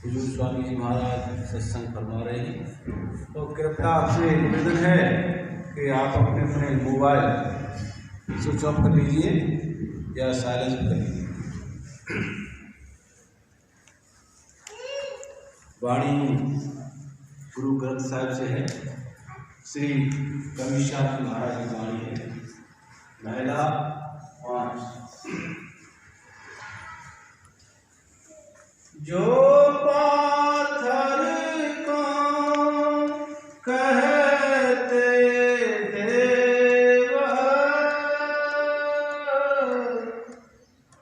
हुजूर स्वामी जी महाराज सत्संग फरमा रहे हैं। तो कृपया आपसे निवेदन है कि आप अपने अपने मोबाइल स्विच ऑफ कर लीजिए या साइलेंस कर लीजिए। वाणी गुरु ग्रंथ साहिब से है। श्री कमीशाह महाराज की वाणी है। महिला 5। जो पाथर को कहते देव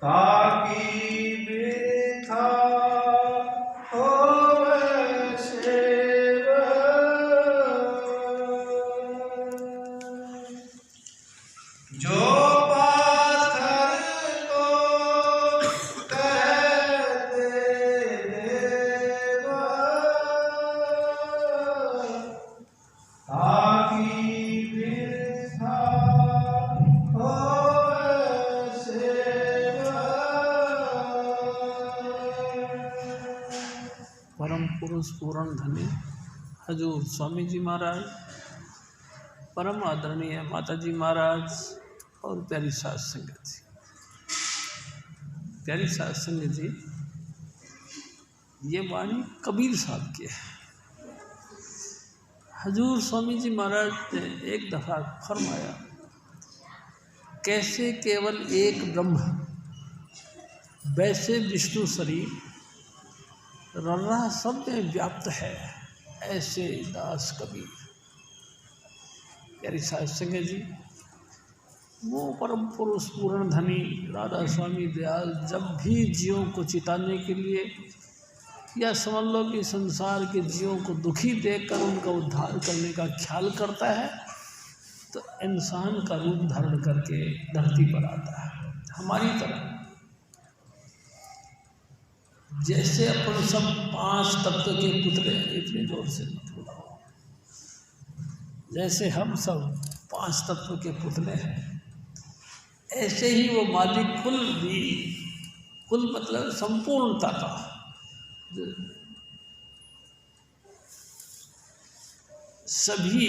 ताकि बिथा होवे सेव। जो परम पुरुष पूर्ण धनी हजूर स्वामी जी महाराज, परम आदरणीय माता जी महाराज और प्यारी साध संगत जी, प्यारी साध संगत जी, ये वाणी कबीर साहब की है। हजूर स्वामी जी महाराज ने एक दफ़ा फरमाया, कैसे केवल एक ब्रह्म वैसे विष्णु शरीर रर्रा सब में व्याप्त है, ऐसे दास कबीर। प्यारी साध संगत जी, वो परम पुरुष पूर्ण धनी राधा स्वामी दयाल जब भी जीवों को चिताने के लिए या समझ लो कि संसार के जीवों को दुखी देखकर उनका उद्धार करने का ख्याल करता है, तो इंसान का रूप धारण करके धरती पर आता है। हमारी तरह जैसे अपन सब 5 तत्व के पुतले, इतने जोर से मत बोलो, जैसे हम सब 5 तत्व के पुतले हैं, ऐसे ही वो मालिक कुल भी, कुल मतलब संपूर्णता का, सभी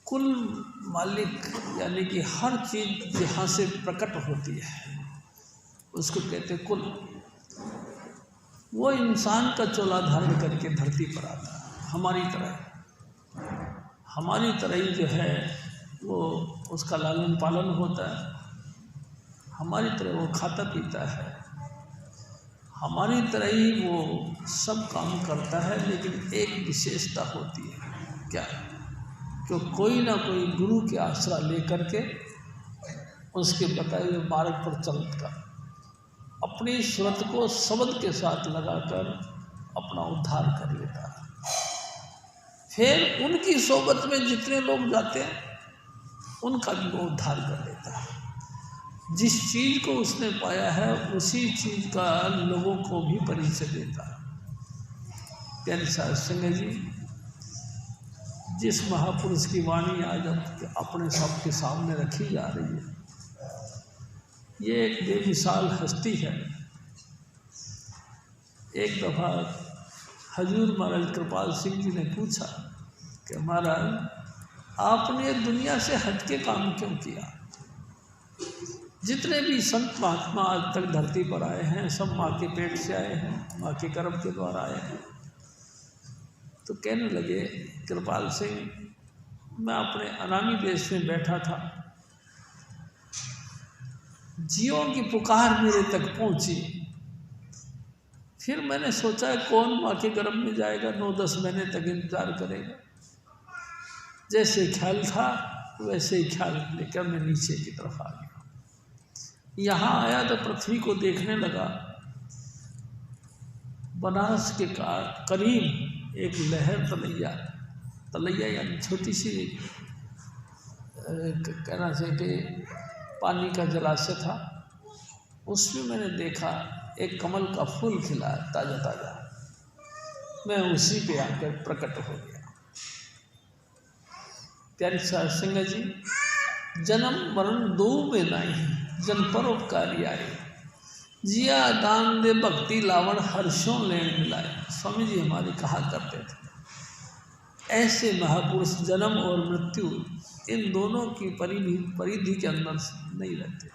कुल मालिक, यानी कि हर चीज़ जहाँ से प्रकट होती है उसको कहते कुल। वो इंसान का चोला धारण करके धरती पर आता है। हमारी तरह ही जो है वो उसका लालन पालन होता है, हमारी तरह वो खाता पीता है, हमारी तरह ही वो सब काम करता है। लेकिन एक विशेषता होती है, क्या? तो कोई ना कोई गुरु के आश्रा लेकर के उसके बताए हुए मार्ग पर चलकर अपनी सूरत को शब्द के साथ लगाकर अपना उद्धार कर लेता है। फिर उनकी सोबत में जितने लोग जाते हैं उनका भी वो उद्धार कर लेता है। जिस चीज़ को उसने पाया है उसी चीज़ का लोगों को भी परिचय देता है। प्यारी साध संगत जी, जिस महापुरुष की वाणी आज अपने सबके सामने रखी जा रही है, ये एक बेमिसाल हस्ती है। एक दफ़ा हजूर महाराज कृपाल सिंह जी ने पूछा कि महाराज आपने दुनिया से हटके काम क्यों किया? जितने भी संत महात्मा आज तक धरती पर आए हैं सब माँ के पेट से आए हैं, माँ के गर्भ के द्वारा आए हैं। तो कहने लगे कृपाल सिंह, मैं अपने अनामी देश में बैठा था, जीवों की पुकार मेरे तक पहुंची, फिर मैंने सोचा कौन माँ के गर्भ में जाएगा, 9-10 महीने तक इंतजार करेगा। जैसे ख्याल था वैसे ही ख्याल लेकर मैं नीचे की तरफ आ गया। यहाँ आया तो पृथ्वी को देखने लगा। बनारस के करीब एक लहर तलैया यानी छोटी सी कहना चाहिए कि पानी का जलाशय था। उसमें मैंने देखा एक कमल का फूल खिला ताज़ा ताज़ा, मैं उसी पे आकर प्रकट हो गया। प्यारी साध संगत जी, जन्म मरण दो में नहीं, जन परोपकारी आए। जिया दान दे भक्ति लावण हर्षों लेन मिलाए। स्वामी जी हमारे कहा करते थे ऐसे महापुरुष जन्म और मृत्यु इन दोनों की परिधि के अंदर नहीं रहते,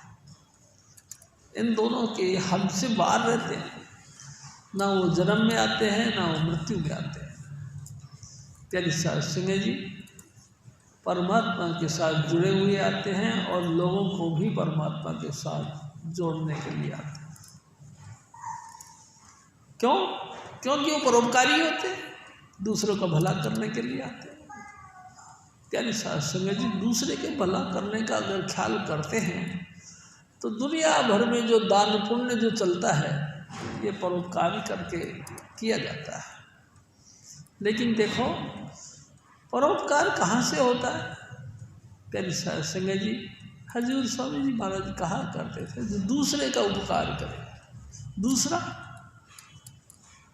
इन दोनों के हद से बाहर रहते हैं। ना वो जन्म में आते हैं ना वो मृत्यु में आते हैं। प्यारी साध सिंह जी परमात्मा के साथ जुड़े हुए आते हैं और लोगों को भी परमात्मा के साथ जोड़ने के लिए आते हैं। क्यों? क्योंकि वो परोपकारी होते हैं, दूसरों का भला करने के लिए आते हैं। प्यारी साध संग जी दूसरे के भला करने का अगर ख्याल करते हैं तो दुनिया भर में जो दान पुण्य जो चलता है ये परोपकारी करके किया जाता है। लेकिन देखो परोपकार कहाँ से होता है? प्यारी साध संग जी हजूर स्वामी जी महाराज कहा करते थे जो दूसरे का उपकार करे। दूसरा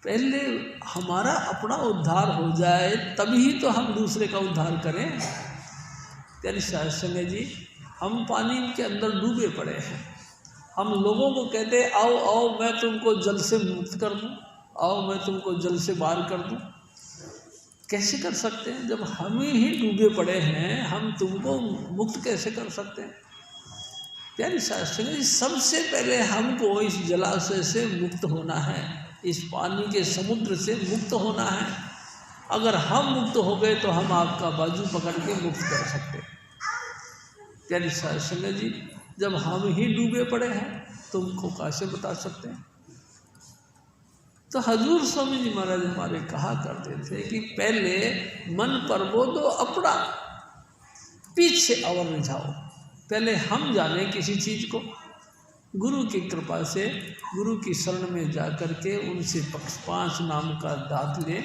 पहले हमारा अपना उद्धार हो जाए तभी तो हम दूसरे का उद्धार करें। प्यारी साध संग जी हम पानी के अंदर डूबे पड़े हैं, हम लोगों को कहते आओ आओ मैं तुमको जल से मुक्त कर दूँ, आओ मैं तुमको जल से बाहर कर दूँ। कैसे कर सकते हैं? जब हम ही डूबे पड़े हैं हम तुमको मुक्त कैसे कर सकते हैं? प्यारी साध संग जी सबसे पहले हमको इस जलाशय से मुक्त होना है, इस पानी के समुद्र से मुक्त होना है। अगर हम मुक्त हो गए तो हम आपका बाजू पकड़ के मुक्त कर सकते हैं। प्यारी साध संग जी जब हम ही डूबे पड़े हैं तुमको कैसे बता सकते हैं? तो हजूर स्वामी जी महाराज हमारे कहा करते थे कि पहले मन परबो दो अपना, पीछे और रिझाओ। पहले हम जाने किसी चीज़ को, गुरु की कृपा से गुरु की शरण में जा कर के उनसे 5 नाम का दात लें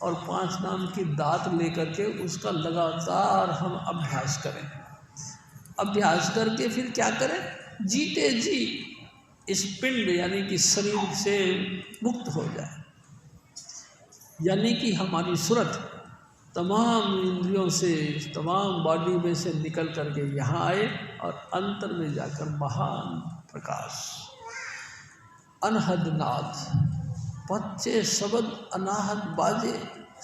और 5 नाम की दात ले कर के उसका लगातार हम अभ्यास करें। अभ्यास करके फिर क्या करें? जीते जी इस पिंड यानी कि शरीर से मुक्त हो जाए, यानी कि हमारी सूरत तमाम इंद्रियों से तमाम बॉडी में से निकल करके यहाँ आए और अंतर में जाकर महान प्रकाश अनहद नाथ पच्चे शब्द अनाहत बाजे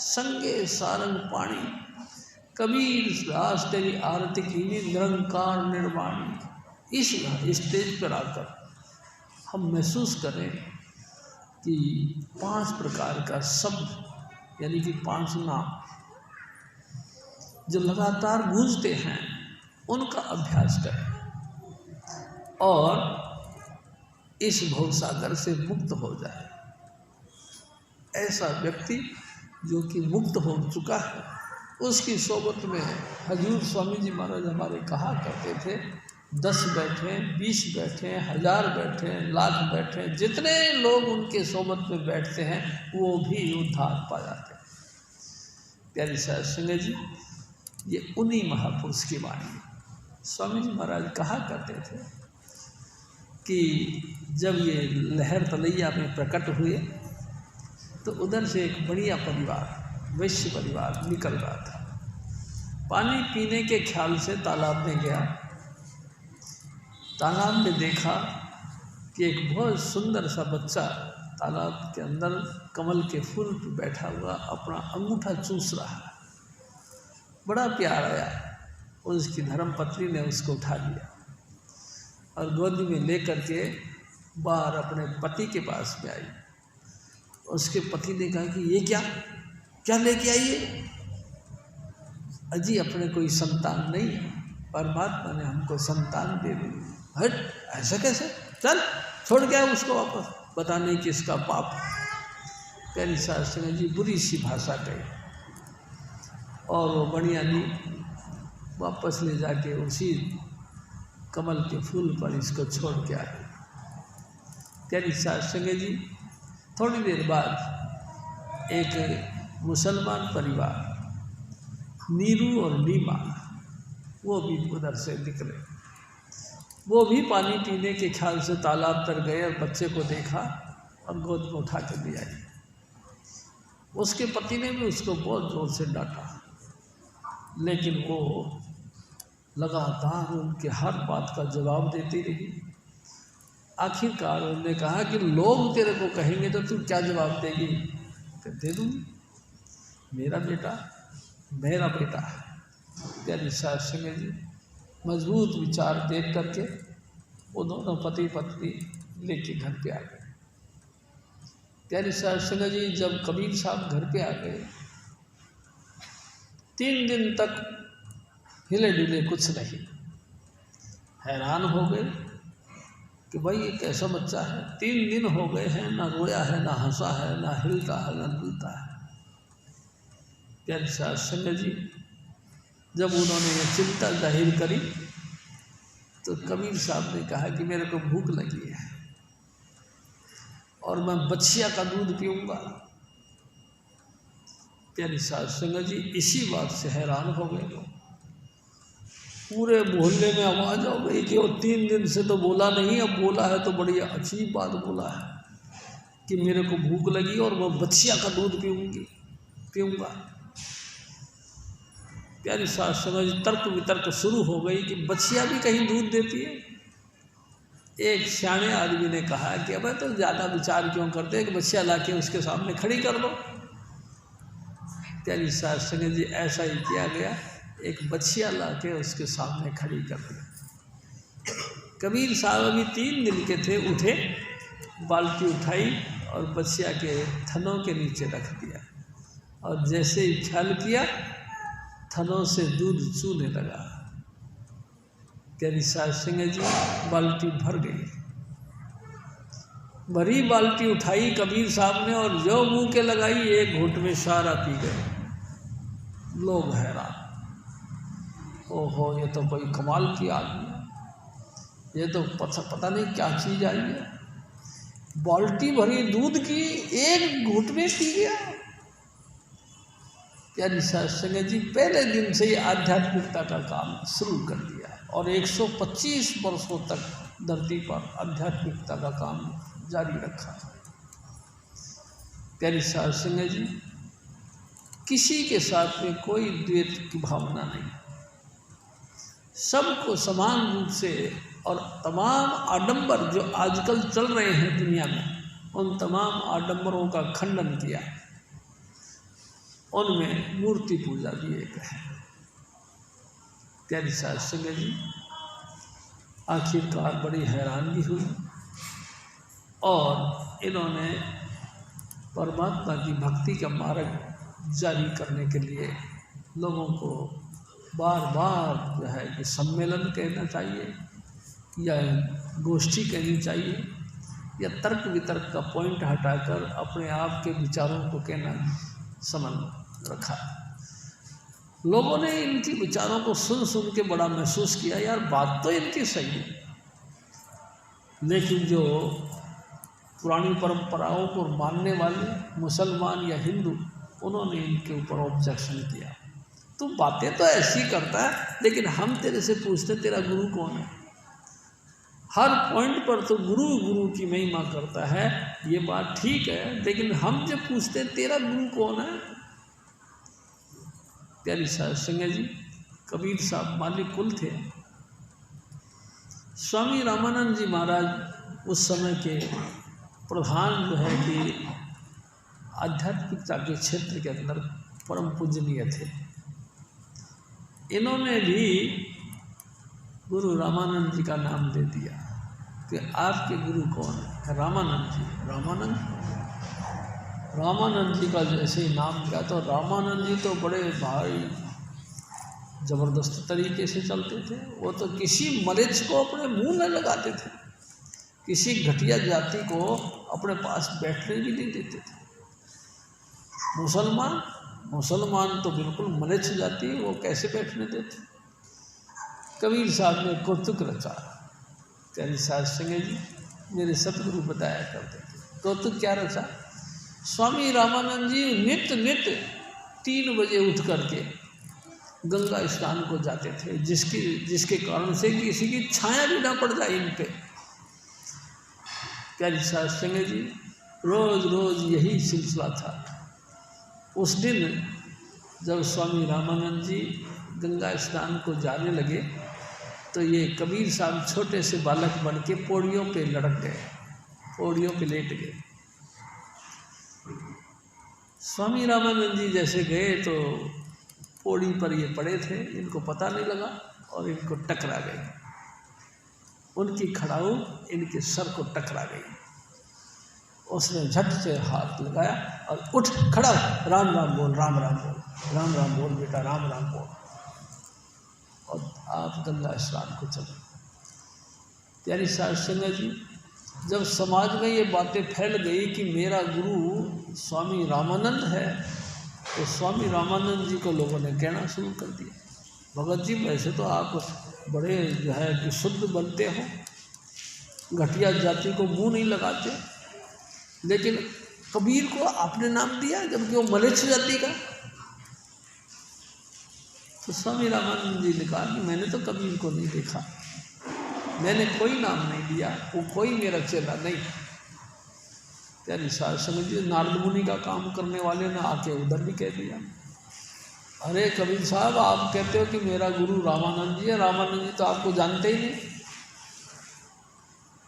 संगे सारंग पाणी कबीर दास तेरी आरती की निरंकार निर्वाणी। इस स्टेज पर आकर हम महसूस करें कि 5 प्रकार का शब्द यानी कि 5 नाम जो लगातार गूंजते हैं उनका अभ्यास करें और इस भवसागर से मुक्त हो जाए। ऐसा व्यक्ति जो कि मुक्त हो चुका है उसकी सोबत में हजूर स्वामी जी महाराज हमारे कहा करते थे 10 बैठे 20 बैठे 1000 बैठे लाख बैठे, जितने लोग उनके सोबत में बैठते हैं वो भी उद्धार पा जाते हैं। प्यारी साध संग जी ये उन्हीं महापुरुष की वाणी है। स्वामी जी महाराज कहा करते थे कि जब ये लहर तलैया में प्रकट हुए तो उधर से एक बढ़िया परिवार वैश्य परिवार निकल रहा था। पानी पीने के ख्याल से तालाब में गया। तालाब में देखा कि एक बहुत सुंदर सा बच्चा तालाब के अंदर कमल के फूल पर बैठा हुआ अपना अंगूठा चूस रहा है। बड़ा प्यार आया। उसकी धर्मपत्नी ने उसको उठा लिया और गोदी में लेकर के बाहर अपने पति के पास में आई। उसके पति ने कहा कि ये क्या लेके आई है? अजी अपने कोई संतान नहीं है, परमात्मा ने हमको संतान दे दी। हट, ऐसा कैसे? चल छोड़ गया उसको वापस, बताने कि इसका पाप। प्यारी साध संग जी बुरी सी भाषा कही और वो बनियानी वापस ले जाके उसी कमल के फूल पर इसको छोड़ के आए। प्यारी साध संग जी थोड़ी देर बाद एक मुसलमान परिवार नीरू और नीमा वो भी उधर से निकले। वो भी पानी पीने के ख्याल से तालाब तर गए और बच्चे को देखा और गोद में उठा के ले आई। उसके पति ने भी उसको बहुत ज़ोर से डांटा, लेकिन वो लगातार उनके हर बात का जवाब देती रही आखिरकार उन्होंने कहा कि लोग तेरे को कहेंगे तो तू क्या जवाब देगी? तो दे दूँगी, मेरा बेटा मेरा बेटा। प्यारी साहब संगत जी, मजबूत विचार देख करके वो दोनों पति पत्नी लेके घर पे आ गए। प्यारी साहब संगत जी, जब कबीर साहब घर पे आ गए, 3 दिन तक हिले डुले कुछ नहीं। हैरान हो गए कि भाई ये कैसा बच्चा है, 3 दिन हो गए हैं, ना रोया है, ना हंसा है, ना हिलता है, ना डुलता है। प्यारी साहब संगत जी, जब उन्होंने ये चिंता जाहिर करी तो कबीर साहब ने कहा कि मेरे को भूख लगी है और मैं बछिया का दूध पीऊँगा। प्यारी साहब संगत जी, इसी बात से हैरान हो गए लोग। पूरे मोहल्ले में आवाज़ हो गई कि वो 3 दिन से तो बोला नहीं, अब बोला है तो बड़ी अजीब बात बोला है कि मेरे को भूख लगी और मैं बछिया का दूध पीऊँगा। प्यारी साहब समझ तर्क वितर्क शुरू हो गई कि बछिया भी कहीं दूध देती है। एक सियाने आदमी ने कहा कि अब तो ज़्यादा विचार क्यों करते, एक बछिया लाके उसके सामने खड़ी कर दो। प्यारी साहब संगत जी, ऐसा ही किया गया, एक बछिया लाके उसके सामने खड़ी कर दी। कबीर साहब अभी 3 दिन के थे, उठे, बाल्टी उठाई और बछिया के थनों के नीचे रख दिया और जैसे ही ख्याल किया थनों से दूध चूने लगा। प्यारी साहब संगत जी, बाल्टी भर गई। भरी बाल्टी उठाई कबीर साहब ने और जो मुंह के लगाई, एक घूंट में सारा पी गए। लोग हैरान, ओहो ये तो कोई कमाल की आदमी है, ये तो पता नहीं क्या चीज़ आई है, बाल्टी भरी दूध की एक घूंट में पी गया। प्यारी साहब संगत जी, पहले दिन से ही आध्यात्मिकता का काम शुरू कर दिया और 125 वर्षों तक धरती पर आध्यात्मिकता का काम जारी रखा। प्यारी साहब संगत जी, किसी के साथ में कोई द्वेष की भावना नहीं, सबको समान रूप से, और तमाम आडंबर जो आजकल चल रहे हैं दुनिया में, उन तमाम आडंबरों का खंडन किया। उनमें मूर्ति पूजा भी एक है। प्यारी साहब संगत जी, आखिरकार बड़ी हैरानगी हुई और इन्होंने परमात्मा की भक्ति का मार्ग जारी करने के लिए लोगों को बार बार जो है कि सम्मेलन कहना चाहिए या गोष्ठी कहनी चाहिए या तर्क वितर्क का पॉइंट हटाकर अपने आप के विचारों को कहना समझ रखा। लोगों ने इनके विचारों को सुन के बड़ा महसूस किया, यार बात तो इनकी सही है, लेकिन जो पुरानी परंपराओं को मानने वाले मुसलमान या हिंदू, उन्होंने इनके ऊपर ऑब्जेक्शन किया। तू बातें तो ऐसी करता है, लेकिन हम तेरे से पूछते तेरा गुरु कौन है? हर पॉइंट पर तो गुरु गुरु की महिमा करता है, ये बात ठीक है, लेकिन हम जब पूछते तेरा गुरु कौन है? प्यारी साहब संगत जी, कबीर साहब मालिक कुल थे। स्वामी रामानंद जी महाराज उस समय के प्रधान जो है कि आध्यात्मिकता के क्षेत्र के अंदर परम पूजनीय थे। इन्होंने भी गुरु रामानंद जी का नाम दे दिया कि आपके गुरु कौन है? रामानंद जी। रामानंद जी का जैसे ही नाम किया तो रामानंद जी तो बड़े भाई ज़बरदस्त तरीके से चलते थे। वो तो किसी मरीज को अपने मुंह में लगाते थे, किसी घटिया जाति को अपने पास बैठने भी नहीं देते थे। मुसलमान तो बिल्कुल मलेच्छ जाति, वो कैसे बैठने देते। कबीर साहब ने कौतुक रचा। प्यारी साहब संगत जी, मेरे सतगुरु बताया करते थे कौतुक क्या रचा। स्वामी रामानंद जी नित्य 3 बजे उठ करके गंगा स्नान को जाते थे, जिसके कारण से किसी की छाया भी ना पड़ जाए इन पे। प्यारी साहब संगत जी, रोज यही सिलसिला था। उस दिन जब स्वामी रामानंद जी गंगा स्नान को जाने लगे तो ये कबीर साहब छोटे से बालक बन के पौड़ियों पे लड़क गए, पौड़ियों पे लेट गए। स्वामी रामानंद जी जैसे गए तो पौड़ी पर ये पड़े थे, इनको पता नहीं लगा और इनको टकरा गई, उनकी खड़ाऊ इनके सर को टकरा गई। उसने झट से हाथ लगाया और उठ खड़ा, राम राम बोल, राम राम बोल, राम राम बोल बेटा, राम राम बोल, और आप गंगा स्नान को चले। प्यारी साध संगत जी, जब समाज में ये बातें फैल गई कि मेरा गुरु स्वामी रामानंद है, तो स्वामी रामानंद जी को लोगों ने कहना शुरू कर दिया, भगत जी वैसे तो आप बड़े जो है कि शुद्ध बनते हो, घटिया जाति को मुंह नहीं लगाते, लेकिन कबीर को आपने नाम दिया जबकि वो मलेच्छ जाति का। तो स्वामी रामानंद जी ने कहा कि मैंने तो कबीर को नहीं देखा, मैंने कोई नाम नहीं दिया, वो कोई मेरा चेला नहीं। प्यारी साध संगत जी, नारद मुनि का काम करने वाले ने आके उधर भी कह दिया, अरे कबीर साहब आप कहते हो कि मेरा गुरु रामानंद जी है, रामानंद जी तो आपको जानते ही नहीं।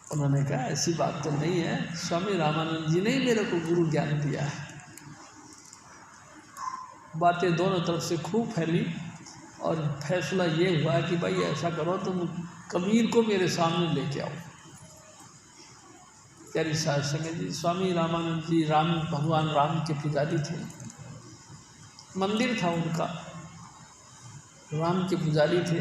उन्होंने कहा ऐसी बात तो नहीं है, स्वामी रामानंद जी ने ही मेरे को गुरु ज्ञान दिया है। बातें दोनों तरफ से खूब फैली और फैसला ये हुआ कि भाई ऐसा करो तुम कबीर को मेरे सामने लेके आओ। प्यारी साध संगत जी, स्वामी रामानंद जी भगवान राम के पुजारी थे, मंदिर था उनका, राम के पुजारी थे।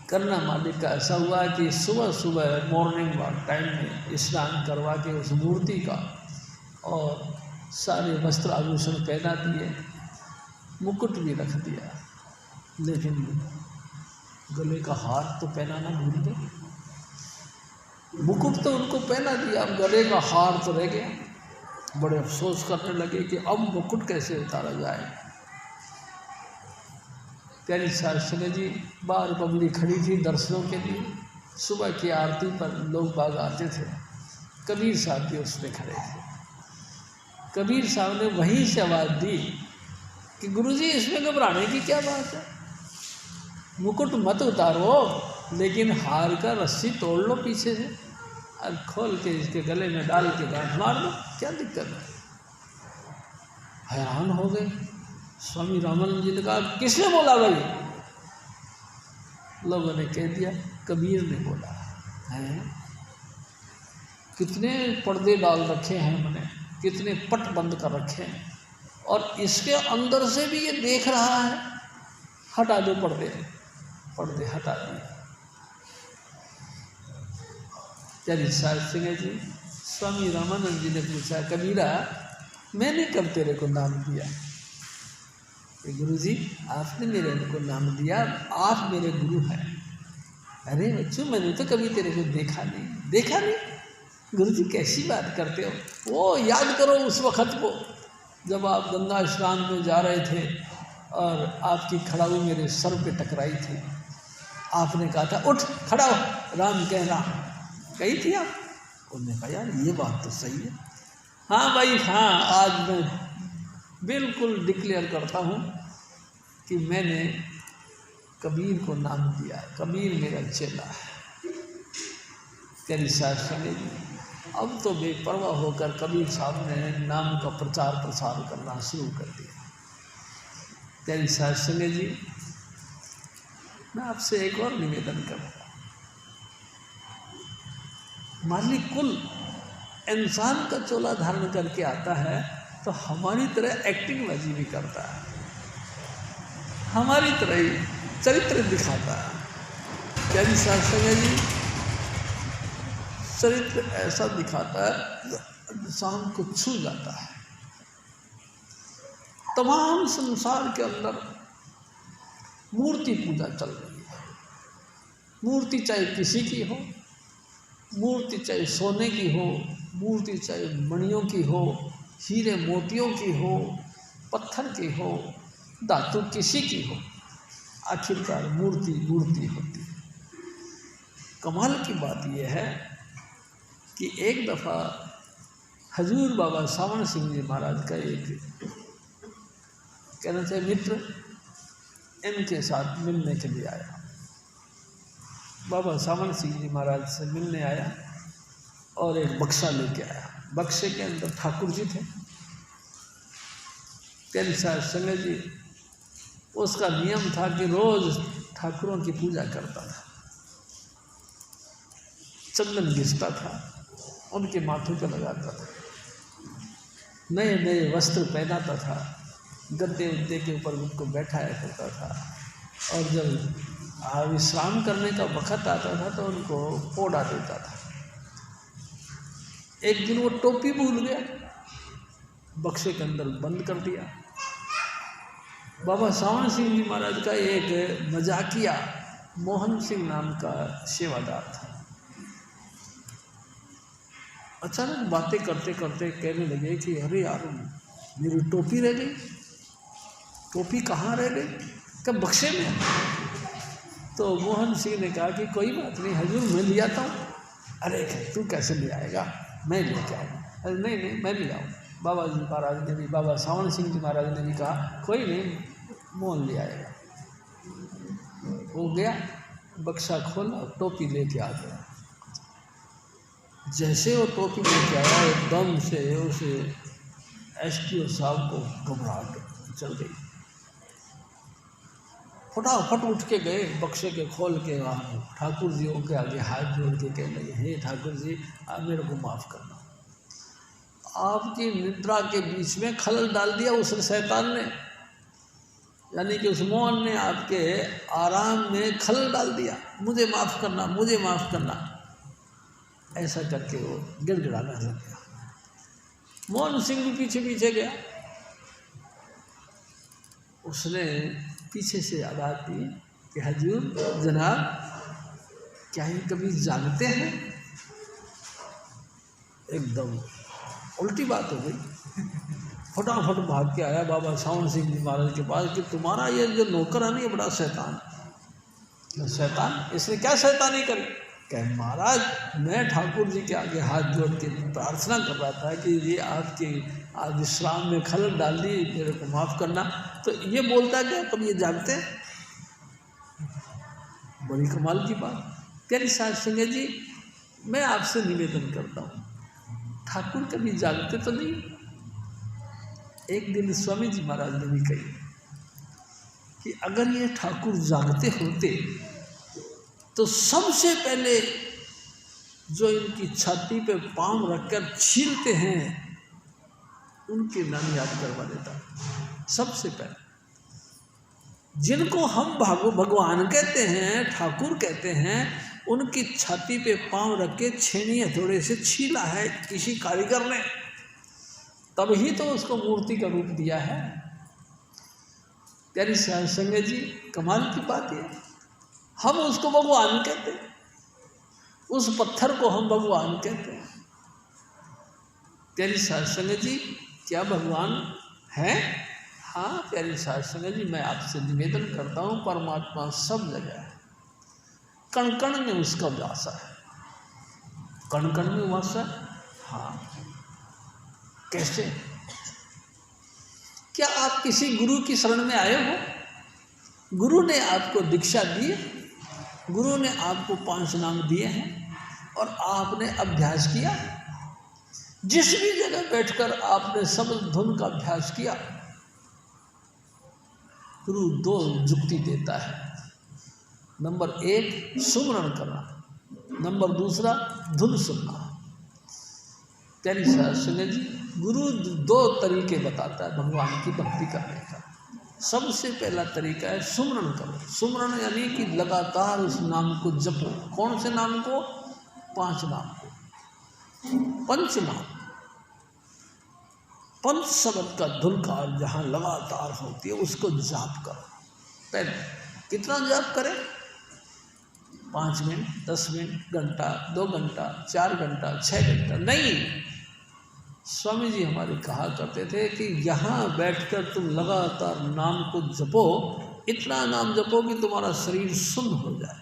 करना मालिक का ऐसा हुआ कि सुबह सुबह मॉर्निंग वॉक टाइम में स्नान करवा के उस मूर्ति का और सारे वस्त्र आभूषण पहना दिए, मुकुट भी रख दिया, लेकिन गले का हार तो पहनाना भूल गए। मुकुट तो उनको पहना दिया, अब गले का हार तो रह गया। बड़े अफसोस करने लगे कि अब मुकुट कैसे उतारा जाए। प्यारी साध संगत जी, बाहर पब्लिक खड़ी थी दर्शनों के लिए, सुबह की आरती पर लोग बाग आते थे, कबीर साहब भी उसमें खड़े थे। कबीर साहब ने वहीं से आवाज़ दी कि गुरुजी इसमें घबराने की क्या बात है, मुकुट मत उतारो, लेकिन हार का रस्सी तोड़ लो पीछे से और खोल के इसके गले में डाल के गांठ मार दो, क्या दिक्कत है। हैरान हो गए। स्वामी रामानंद जी ने कहा किसने बोला भाई? लोगों ने कह दिया कबीर ने बोला है। कितने पर्दे डाल रखे हैं हमने, कितने पट बंद कर रखे हैं, और इसके अंदर से भी ये देख रहा है। हटा दो पर्दे, पर्दे हटा दिए। चलिए साध संगत जी, स्वामी रामानंद जी ने पूछा कबीरा मैंने कब तेरे को नाम दिया? गुरुजी आपने मेरे को नाम दिया, आप मेरे गुरु हैं। अरे बच्चों मैंने तो कभी तेरे को देखा नहीं। गुरुजी कैसी बात करते हो? वो याद करो उस वक़्त को जब आप गंगा स्नान में जा रहे थे और आपकी खड़ाऊ मेरे सर पे टकराई थी। आपने कहा था उठ खड़ा हो, राम कह राम, कही थी आप? उन्होंने कहा यार ये बात तो सही है। हाँ भाई हाँ, आज मैं बिल्कुल डिक्लेयर करता हूँ कि मैंने कबीर को नाम दिया, कबीर मेरा चेला है। तेरी साथ संगत अब तो बेपरवाह होकर कबीर साहब ने नाम का प्रचार प्रसार करना शुरू कर दिया। तेरी साथ संगत जी, मैं आपसे एक और निवेदन करूँगा। मालिक कुल इंसान का चोला धारण करके आता है तो हमारी तरह एक्टिंग बाजी भी करता है, हमारी तरह ही चरित्र दिखाता है। प्यारी साध संगत जी, चरित्र ऐसा दिखाता है इंसान को छू जाता है। तमाम संसार के अंदर मूर्ति पूजा चल रही है। मूर्ति चाहे किसी की हो, मूर्ति चाहे सोने की हो, मूर्ति चाहे मणियों की हो, हीरे मोतियों की हो, पत्थर की हो, धातु किसी की हो, आखिरकार मूर्ति मूर्ति होती है। कमाल की बात यह है कि एक दफ़ा हजूर बाबा सावन सिंह जी महाराज का एक कहना चाहिए मित्र इनके साथ मिलने के लिए आया। बाबा सावन सिंह जी महाराज से मिलने आया और एक बक्सा लेके आया। बक्से के अंदर ठाकुर जी थे। प्यारी साहब संगत जी, उसका नियम था कि रोज ठाकुरों की पूजा करता था, चंदन घिसता था, उनके माथे पर लगाता था, नए नए वस्त्र पहनाता था, गद्दे उद्दे के ऊपर उनको बैठाया करता था, और जब विश्राम करने का वक्त आता था तो उनको पोड़ा देता था। एक दिन वो टोपी भूल गया, बक्से के अंदर बंद कर दिया। बाबा सावन सिंह जी महाराज का एक मजाकिया मोहन सिंह नाम का सेवादार था। अचानक बातें करते करते कहने लगे कि अरे यार, मेरी टोपी रह गई। टोपी कहाँ रह गई? कब? बक्से में। तो मोहन सिंह ने कहा कि कोई बात नहीं हजूर, मैं ले आता हूँ। अरे तू कैसे ले आएगा, मैं लेके आऊँगा। अरे नहीं नहीं, मैं ले आऊँ। बाबा जी महाराज ने भी, बाबा सावन सिंह जी महाराज ने भी कहा कोई नहीं, मोहन ले आएगा। वो गया, बक्सा खोला, टोपी लेके आ गया। जैसे वो टोपी लेके आया, एकदम से उसे एसडीओ साहब को घबराहट चल गई। फटाफट उठ के गए, बक्से के खोल के ठाकुर जी के आगे हाथ जोड़ के कहने लगे, हे ठाकुर जी, आप मेरे को माफ़ करना। आपकी निद्रा के बीच में खलल डाल दिया उस शैतान ने, यानी कि उस मोहन ने आपके आराम में खलल डाल दिया। मुझे माफ़ करना, मुझे माफ़ करना। ऐसा करके वो गिड़गिड़ाने लग गया। मोहन सिंह भी पीछे पीछे गया। उसने पीछे से आवाज़ दी कि हजूर जनाब, क्या ये कभी जागते हैं? एकदम उल्टी बात हो गई। फटाफट भाग के आया बाबा सावन सिंह जी महाराज के पास कि तुम्हारा ये जो नौकर है ना, ये बड़ा शैतान है। शैतान? इसने क्या शैतानी करी? कह महाराज, मैं ठाकुर जी के आगे हाथ जोड़ के प्रार्थना कर रहा था कि ये आपके आज विश्राम में खलल डाल दी, मेरे को माफ़ करना। तो ये बोलता है कि कब ये जागते हैं? बड़ी कमाल की बात। प्यारी साध संगत जी, मैं आपसे निवेदन करता हूँ, ठाकुर कभी जागते तो नहीं? एक दिन स्वामी जी महाराज ने भी कही कि अगर ये ठाकुर जागते होते तो सबसे पहले जो इनकी छाती पे पाँव रखकर छीलते हैं उनके नाम याद करवा देता। सबसे पहले जिनको हम भगवान कहते हैं, ठाकुर कहते हैं, उनकी छाती पे पाँव रख के छेनी हथौड़े से छीला है किसी कारीगर ने, तब ही तो उसको मूर्ति का रूप दिया है। प्यारी साध संगत जी, कमाल की बात है। हम उसको भगवान कहते हैं, उस पत्थर को हम भगवान कहते हैं। प्यारी साध संगत जी, क्या भगवान है? हाँ प्यारी साध संगत जी, मैं आपसे निवेदन करता हूँ, परमात्मा सब जगह है, कण कण में उसका वास है। कण कण में वास है? हाँ। कैसे? क्या आप किसी गुरु की शरण में आए हो? गुरु ने आपको दीक्षा दी, गुरु ने आपको 5 नाम दिए हैं और आपने अभ्यास किया। जिस भी जगह बैठकर आपने शब्द धुन का अभ्यास किया, गुरु 2 जुक्ति देता है। नंबर 1 सुमरण करना, नंबर 2 धुन सुनना। प्यारी साध संगत जी, गुरु 2 तरीके बताता है भगवान की भक्ति करने का। सबसे पहला तरीका है सुमरण करो। सुमरण यानी कि लगातार उस नाम को जपो। कौन से नाम को? 5 नाम को, 5 नाम। 5 शब्द का धुनकार जहाँ लगातार होती है उसको जाप करो। पहले कितना जाप करें? 5 मिनट, 10 मिनट, घंटा, 2 घंटा, 4 घंटा, 6 घंटा नहीं। स्वामी जी हमारे कहा करते थे कि यहाँ बैठकर तुम लगातार नाम को जपो, इतना नाम जपो कि तुम्हारा शरीर सुन्न हो जाए।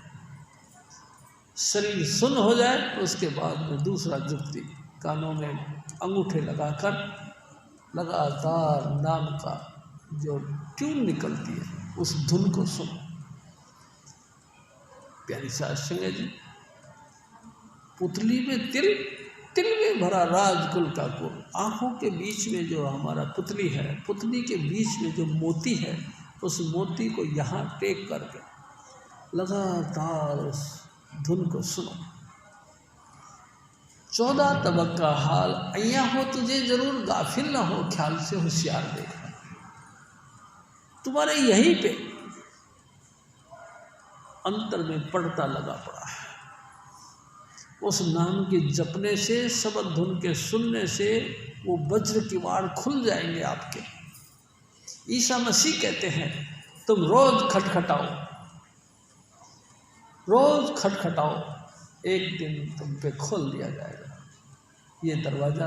शरीर सुन्न हो जाए तो उसके बाद में दूसरा जुक्ति, कानों में अंगूठे लगाकर लगातार नाम का जो ट्यून निकलती है उस धुन को सुनो। प्यारी साध संगत जी, पुतली में तिल, तिल में भरा राजकुल का कुल। आँखों के बीच में जो हमारा पुतली है, पुतली के बीच में जो मोती है, उस मोती को यहाँ टेक करके लगातार उस धुन को सुनो। 14 तबक का हाल अय्या हो तुझे जरूर, गाफिल ना हो ख्याल से होशियार देखना। तुम्हारे यहीं पे अंतर में पड़ता लगा पड़ा है। उस नाम के जपने से, शब्द धुन के सुनने से वो वज्र की वाड़ खुल जाएंगे आपके। ईसा मसीह कहते हैं तुम रोज खटखटाओ, रोज खटखटाओ, एक दिन तुम पे खोल दिया जाएगा। ये दरवाज़ा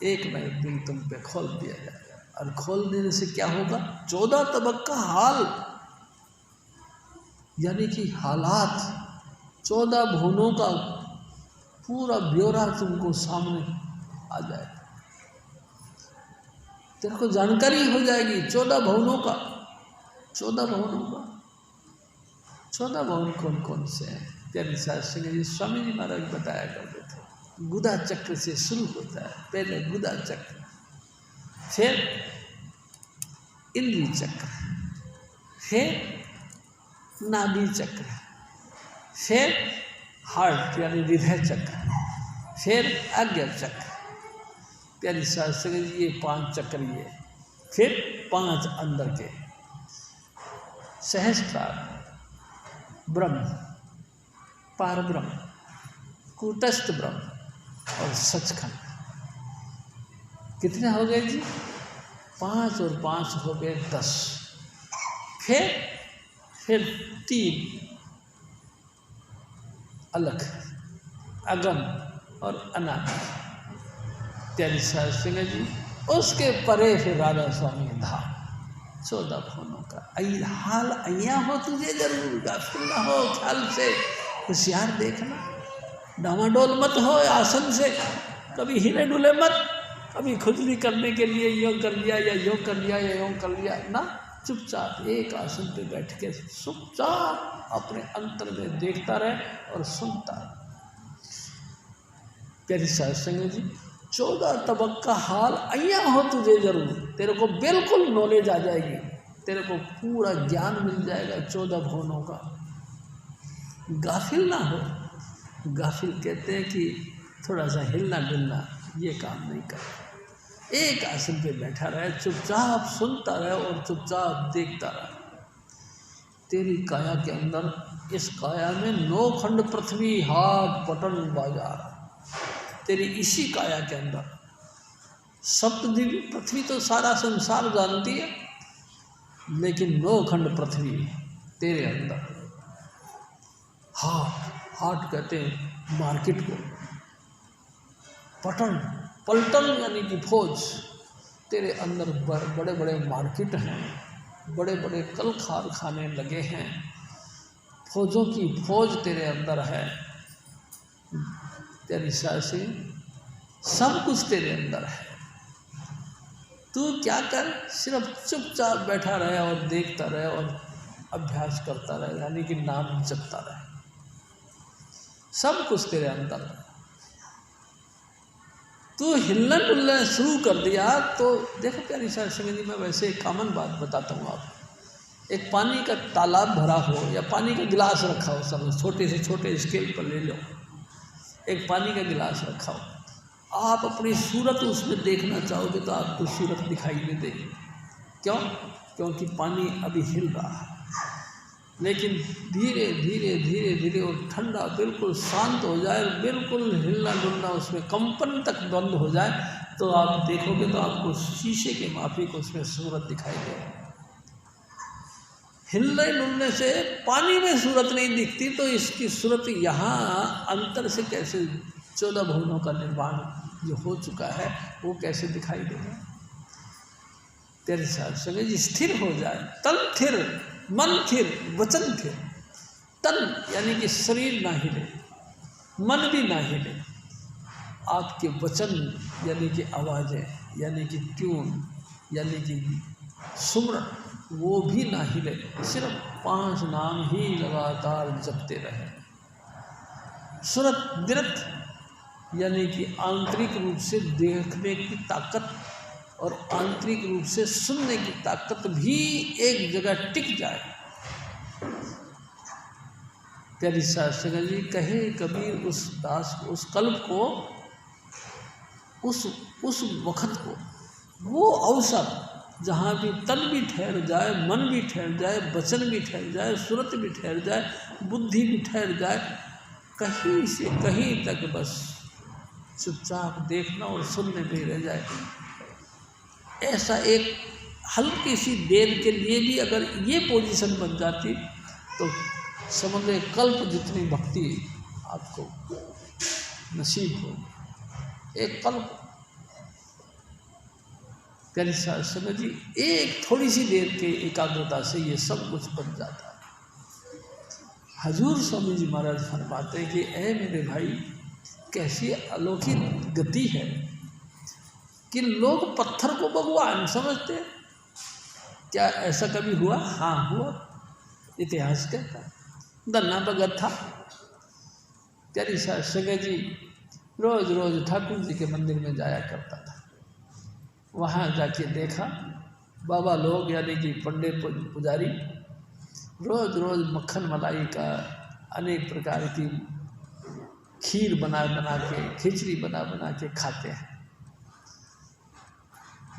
एक न एक दिन तुम पे खोल दिया जाएगा। और खोल देने से क्या होगा? 14 तबक का हाल, यानी कि हालात, 14 भुवनों का पूरा ब्यौरा तुमको सामने आ जाएगा। तेरे को जानकारी हो जाएगी 14 भवनों का। 14 भवनों का 14 भवन कौन कौन से हैं? प्यारी साध संगत जी, स्वामी जी महाराज बताया करते थे। गुदा चक्र से शुरू होता है। पहले गुदा चक्र, फिर इंद्री चक्र, फिर नाभि चक्र, फिर हार्ट यानी हृदय चक्र, फिर आज्ञा चक्र। प्यारी साध संगत जी, ये 5 चक्र ये, फिर 5 अंदर के सहस्त्रार, ब्रह्म, पार ब्रह्म, कूटस्थ ब्रह्म और सचखंड। कितने हो गए जी? 5 और 5 हो गए 10। फिर 3 अलग, अगम और अनादि। प्यारी साध संगत जी, उसके परे फिर राधा स्वामी धाम। 14 भवनों का हाल अय्या हो तुझे जरूर, गाफिल ना हो ख्याल से होशियार देखना। डामाडोल मत हो आसन से, कभी हिले डुले मत, कभी खुजली करने के लिए योग कर लिया या योग कर लिया या योग कर लिया ना। चुपचाप एक आसन पे बैठ के चुपचाप अपने अंतर में देखता रहे और सुनता रहे। प्यारी साध संगत जी, 14 तबक का हाल अय्या हो तुझे जरूर, तेरे को बिल्कुल नॉलेज आ जाएगी, तेरे को पूरा ज्ञान मिल जाएगा 14 भवनों का। गाफिल ना हो। गाफिल कहते हैं कि थोड़ा सा हिलना डुलना, ये काम नहीं कर। एक आसन पे बैठा रहे, चुपचाप सुनता रहे और चुपचाप देखता रहे। तेरी काया के अंदर, इस काया में 9 खंड पृथ्वी, हाथ, पटन, बाजार। तेरी इसी काया के अंदर सप्तदिव्य पृथ्वी तो सारा संसार जानती है, लेकिन 9 खंड पृथ्वी तेरे अंदर। हाट कहते हैं मार्केट को, पटन, पलटन यानी कि फौज। तेरे अंदर बड़े बड़े मार्केट हैं, बड़े बड़े कल कारखाने लगे हैं, फौजों की फौज तेरे अंदर है। तेरी सासे सब कुछ तेरे अंदर है। तू क्या कर, सिर्फ चुपचाप बैठा रहे और देखता रहे और अभ्यास करता रहे, यानी कि नाम जपता रहे। सब कुछ तेरे अंदर है। तू हिलना डुलना शुरू कर दिया तो देखो प्यारी साध संगत जी, मैं वैसे एक कॉमन बात बताता हूँ आपको। एक पानी का तालाब भरा हो या पानी का गिलास रखा हो, सब छोटे से छोटे स्केल पर ले लो, एक पानी का गिलास रखा हो, आप अपनी सूरत उसमें देखना चाहोगे तो आपको सूरत दिखाई नहीं देगी। क्यों? क्योंकि पानी अभी हिल रहा है। लेकिन धीरे धीरे धीरे धीरे वो ठंडा बिल्कुल शांत हो जाए, बिल्कुल हिलना डुलना उसमें कंपन तक बंद हो जाए, तो आप देखोगे तो आपको शीशे के माफिक उसमें सूरत दिखाई देगी। हिलने डुलने से पानी में सूरत नहीं दिखती, तो इसकी सूरत यहाँ अंतर से कैसे 14 भवनों का निर्माण जो हो चुका है वो कैसे दिखाई देगा? तेरे साथ संगत स्थिर हो जाए, तन थिर, मन थिर, वचन थिर। तन यानी कि शरीर ना हिले, मन भी ना हिले, आपके वचन यानी कि आवाज़ें, यानी कि ट्यून, यानी कि सुमरन, वो भी ना हिले। सिर्फ 5 नाम ही लगातार जपते रहे। सूरत दिरत यानी कि आंतरिक रूप से देखने की ताकत और आंतरिक रूप से सुनने की ताकत भी एक जगह टिक जाए। प्यारी साहब संगत जी कहे कबीर उस दास को, उस कल्प को, उस वक्त को, वो अवसर जहाँ भी तन भी ठहर जाए, मन भी ठहर जाए, वचन भी ठहर जाए, सूरत भी ठहर जाए, बुद्धि भी ठहर जाए, कहीं से कहीं तक बस चुपचाप देखना और सुनने में रह जाए। ऐसा एक हल्की सी देर के लिए भी अगर ये पोजीशन बन जाती तो समझे कल्प जितनी भक्ति आपको नसीब हो। एक कल्प प्यारी साहब समझ जी, एक थोड़ी सी देर के एकाग्रता से ये सब कुछ बन जाता है। हजूर स्वामी जी महाराज फरमाते हैं कि ऐ मेरे भाई, कैसी अलौकिक गति है कि लोग पत्थर को भगवान समझते हैं। क्या ऐसा कभी हुआ? हाँ हुआ, इतिहास कहता है। धन्ना भगत था, प्यारी साहब संगत जी रोज रोज ठाकुर जी के मंदिर में जाया करता था। वहाँ जाके देखा बाबा लोग यानी कि पंडित पुजारी रोज रोज मक्खन मलाई का अनेक प्रकार की खीर बना बना के, खिचड़ी बना बना के खाते हैं।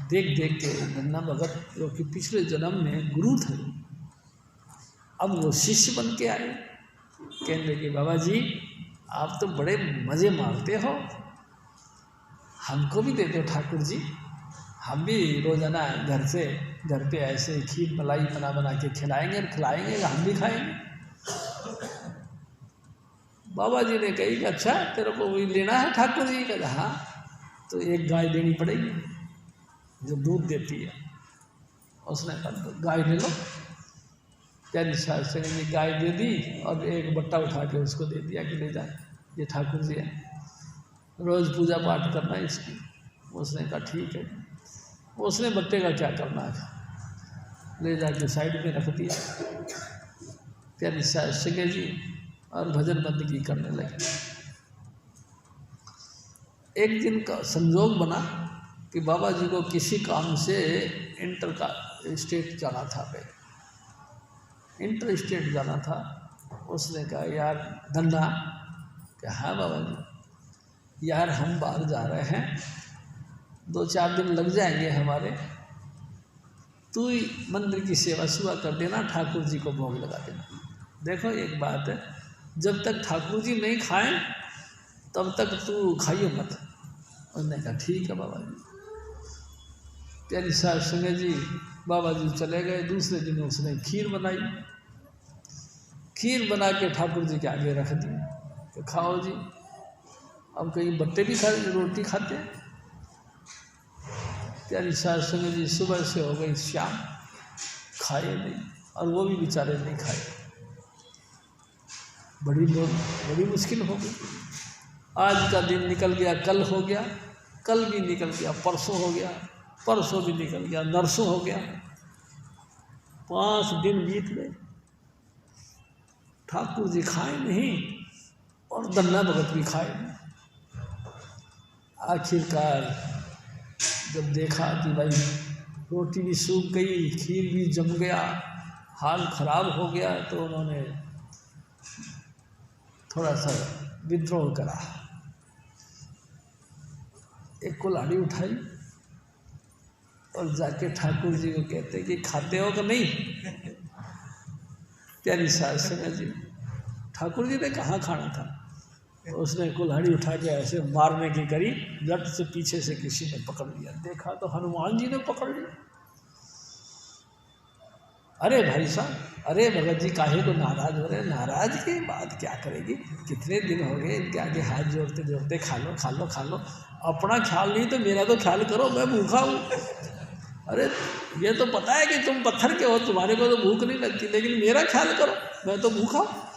देख देख के धन्ना भगत जो कि पिछले जन्म में गुरु थे, अब वो शिष्य बन के आए। कहने लगे बाबा जी आप तो बड़े मज़े मारते हो, हमको भी दे दो ठाकुर जी, हम भी रोज़ाना घर पे ऐसे खीर मलाई बना बना के खिलाएंगे, हम भी खाएंगे। बाबा जी ने कही कि अच्छा तेरे को वही लेना है ठाकुर जी? कहता हाँ, तो एक गाय देनी पड़ेगी जो दूध देती है। उसने कहा गाय ले लो। प्यारी साहब से ने गाय दे दी और एक बट्टा उठा के उसको दे दिया कि ले जा, ये ठाकुर जी है, रोज़ पूजा पाठ करना है इसकी। उसने कहा ठीक है। उसने बट्टे का क्या करना था, ले जाके साइड में रख दिया। प्यारी साहब संगत जी और भजन बंदगी करने लगे। एक दिन का संजोग बना कि बाबा जी को किसी काम से इंटर स्टेट जाना था, इंटर स्टेट जाना था। उसने कहा यार धन्ना, क्या हाँ बाबा जी, यार हम बाहर जा रहे हैं, 2-4 दिन लग जाएंगे हमारे, तू ही मंदिर की सेवा सुबह कर देना, ठाकुर जी को भोग लगा देना। देखो एक बात है, जब तक ठाकुर जी नहीं खाएं तब तक तू खाइयो मत। उसने कहा ठीक है बाबा जी। प्यारी साहब संगत जी बाबा जी चले गए। दूसरे दिन उसने खीर बनाई, खीर बना के ठाकुर जी के आगे रख दी कि खाओ जी। अब कहीं बट्टे भी रोटी खाते हैं। प्यारी साहब संगत जी सुबह से हो गई शाम, खाए नहीं, और वो भी बेचारे नहीं खाए। बड़ी मुश्किल हो गई। आज का दिन निकल गया, कल हो गया, कल भी निकल गया, परसों हो गया, परसों भी निकल गया, नरसों हो गया। 5 दिन बीत गए, ठाकुर जी खाए नहीं और धन्ना भगत भी खाए नहीं। आखिरकार जब देखा कि भाई रोटी भी सूख गई, खीर भी जम गया, हाल खराब हो गया, तो उन्होंने थोड़ा सा विद्रोह करा। एक कुल्हाड़ी उठाई और जाके ठाकुर जी को कहते कि खाते हो कि नहीं? प्यारी साहब संगत जी, ठाकुर जी ने कहाँ खाना था। उसने कुल्हाड़ी उठा के ऐसे मारने की करी, झट से पीछे से किसी ने पकड़ लिया। देखा तो हनुमान जी ने पकड़ लिया। अरे भाई साहब, अरे भगत जी काहे को नाराज हो रहे? नाराज की बात क्या करेगी, कितने दिन हो गए इनके आगे हाथ जोड़ते जोड़ते, खा लो खा लो खा लो। अपना ख्याल नहीं तो मेरा तो ख्याल करो, मैं भूखा हूँ। अरे ये तो पता है कि तुम पत्थर के हो, तुम्हारे को तो भूख नहीं लगती, लेकिन मेरा ख्याल करो, मैं तो भूखा हूँ।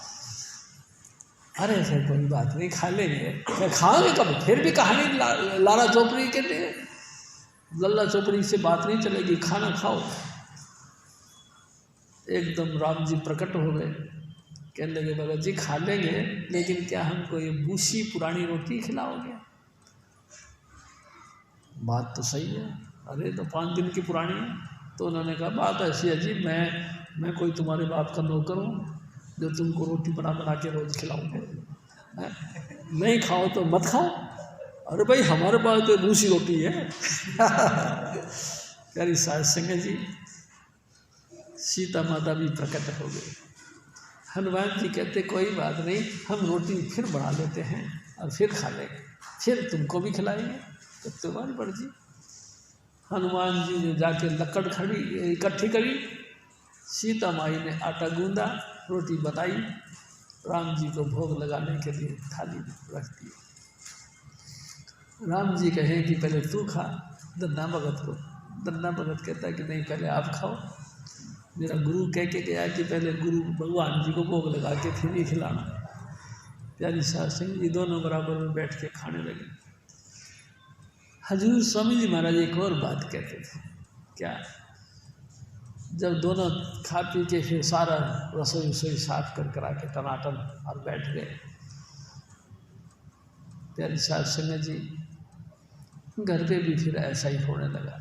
अरे सर कोई बात नहीं, खा लेंगे। मैं खाओगे कब? फिर भी कहानी लाला चौपड़ी के लिए, लल्ला चौपड़ी से बात नहीं चलेगी, खाना खाओ। एकदम राम जी प्रकट हो गए कहने लगे भगत जी खा लेंगे, लेकिन क्या हमको ये बूसी पुरानी रोटी खिलाओगे? बात तो सही है, अरे तो 5 दिन की पुरानी है। तो उन्होंने कहा बात ऐसी है जी, मैं कोई तुम्हारे बाप का नौकर हूँ जो तुमको रोटी बना बना के रोज़ खिलाऊंगे? नहीं खाओ तो मत खाओ। अरे भाई हमारे पास तो दूसरी रोटी है। प्यारी साध संगत जी, सीता माता भी प्रकट हो गई। हनुमान जी कहते कोई बात नहीं, हम रोटी फिर बढ़ा लेते हैं और फिर खा लेंगे, फिर तुमको भी खिलाएंगे, तो तुम्हारी मर्जी। हनुमान जी ने जाके लकड़ खड़ी इकट्ठी करी, सीता माई ने आटा गूंदा, रोटी बनाई, राम जी को भोग लगाने के लिए थाली में रख दी। राम जी कहे कि पहले तू खा, दन्ना भगत को। दन्ना भगत कहता है कि नहीं पहले आप खाओ, मेरा गुरु कह के गया कि पहले गुरु भगवान जी को भोग लगा के फिर ही खिलाना। प्यारी साध संगत जी दोनों बराबर में बैठ के खाने लगे। हजूर स्वामी जी महाराज एक और बात कहते थे, क्या? जब दोनों खा पी के फिर सारा रसोई साफ कर करा के टनाटन और बैठ गए, प्यारी साध संगत जी घर पे भी फिर ऐसा ही होने लगा।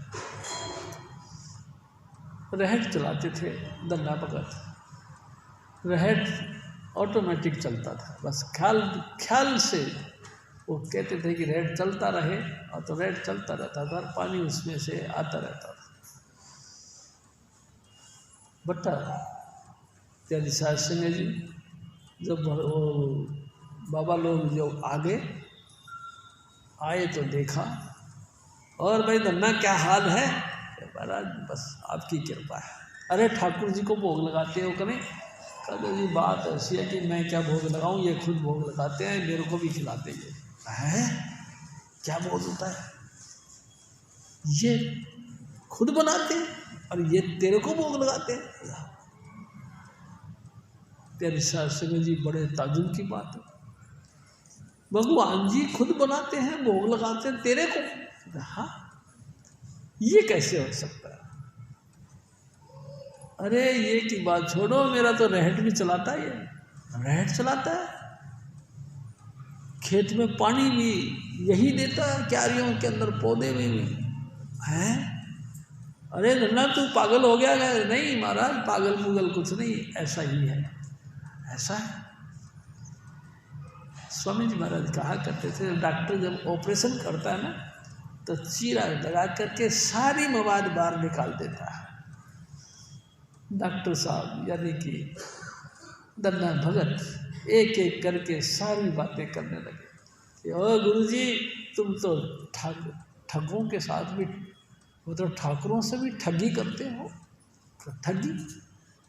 रहट चलाते थे दन्ना भगत, रहट ऑटोमेटिक चलता था, बस ख्याल से वो कहते थे कि रहट चलता रहे, और तो रहट चलता रहता था, पानी उसमें से आता रहता था। बट्टा प्यारी साध संगत जी जब वो बाबा लोग जो आगे आए तो देखा, और भाई धन्ना क्या हाल है? महाराज बस आपकी कृपा है। अरे ठाकुर जी को भोग लगाते हो करें? कहते जी बात ऐसी है कि मैं क्या भोग लगाऊं, ये खुद भोग लगाते हैं, मेरे को भी खिलाते हैं। क्या बोल होता है? ये खुद बनाते हैं और ये तेरे को भोग लगाते हैं? तेरे साथ संगत जी बड़े ताजुब की बात है, भगवान जी खुद बनाते हैं भोग लगाते हैं तेरे को? हाँ, ये कैसे हो सकता है? अरे ये की बात छोड़ो, मेरा तो रहट भी चलाता है, ये रहट चलाता है, खेत में पानी भी यही देता है, क्यारियों के अंदर पौधे में भी हैं। अरे नन्ना तू पागल हो गया है? नहीं महाराज पागल पुगल कुछ नहीं, ऐसा ही है, ऐसा है। स्वामी जी महाराज कहा करते थे, डॉक्टर जब ऑपरेशन करता है ना तो चीरा लगा करके सारी मवाद बाहर निकाल देता है। डॉक्टर साहब यानी कि दन्ना भगत एक एक करके सारी बातें करने लगे कि ओ गुरुजी तुम तो ठगों के साथ भी, मतलब ठाकुरों से भी ठगी करते हो। ठगी,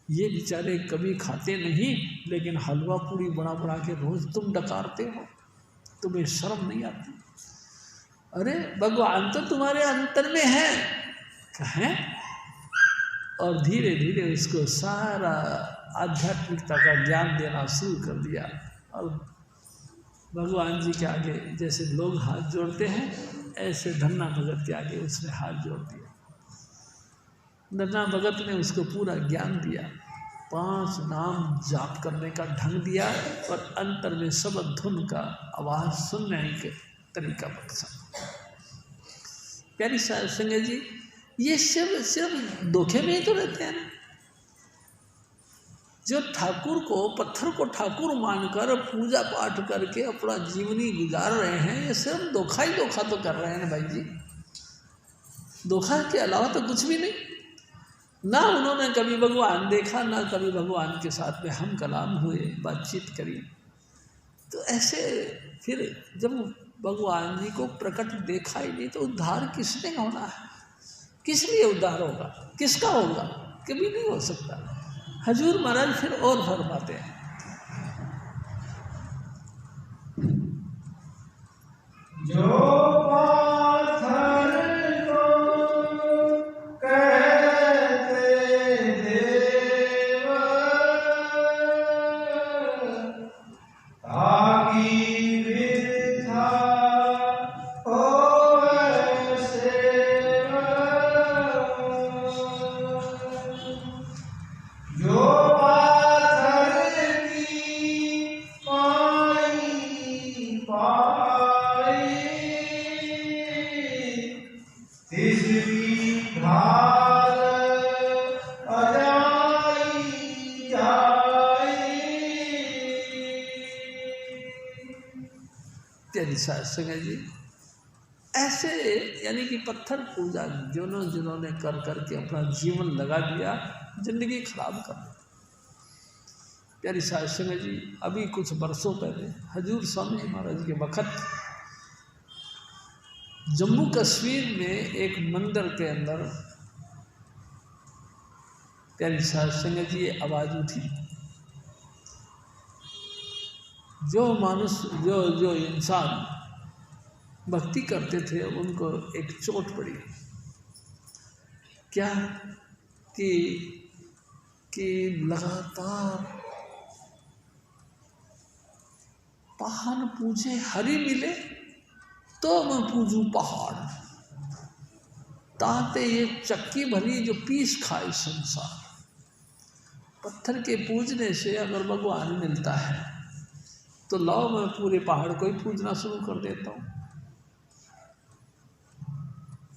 ये बेचारे कभी खाते नहीं, लेकिन हलवा पूरी बना बना के रोज तुम डकारते हो, तुम्हें शर्म नहीं आती? अरे भगवान तो तुम्हारे अंतर में है, कहें? और धीरे धीरे उसको सारा आध्यात्मिकता का ज्ञान देना शुरू कर दिया। और भगवान जी के आगे जैसे लोग हाथ जोड़ते हैं, ऐसे धन्ना भगत के आगे उसने हाथ जोड़ दिया। धन्ना भगत ने उसको पूरा ज्ञान दिया, 5 नाम जाप करने का ढंग दिया, और अंतर में शब्द धुन का आवाज़ सुनने के तरीका बख्शा। प्यारी साध संगत जी, ये सिर्फ धोखे में ही तो रहते हैं ना। जो ठाकुर को, पत्थर को ठाकुर मानकर पूजा पाठ करके अपना जीवनी गुजार रहे हैं, ये सिर्फ धोखा ही धोखा तो कर रहे हैं ना भाई जी। धोखा के अलावा तो कुछ भी नहीं। ना उन्होंने कभी भगवान देखा, ना कभी भगवान के साथ में हम कलाम हुए, बातचीत करी। तो ऐसे फिर जब भगवान जी को प्रकट देखा ही नहीं तो उद्धार किसने होना है? किस लिए उद्धार होगा? किसका होगा? कभी नहीं हो सकता। हजूर महाराज फिर और फरमाते हैं, जो पाथर को कहते देव, ताकि वृथा होवे सेवा। जो पाथर की इसकी ढाल अजाई जाए। प्यारी साध संगत जी, ऐसे यानी कि पत्थर पूजा जिन्होंने कर करके अपना जीवन लगा दिया, जिंदगी खराब कर दी। प्यारी साध संगत जी, अभी कुछ बरसों पहले हजूर स्वामी जी महाराज के वक़्त जम्मू कश्मीर में एक मंदिर के अंदर प्यारी साध संगत जी ये आवाज़ उठी, जो इंसान भक्ति करते थे उनको एक चोट पड़ी। क्या कि लगातार पहाड़ पूजे हरि मिले तो मैं पूजूं पहाड़, ताते ये चक्की भरी जो पीस खाए संसार। पत्थर के पूजने से अगर भगवान मिलता है तो लाओ मैं पूरे पहाड़ को ही पूजना शुरू कर देता हूँ।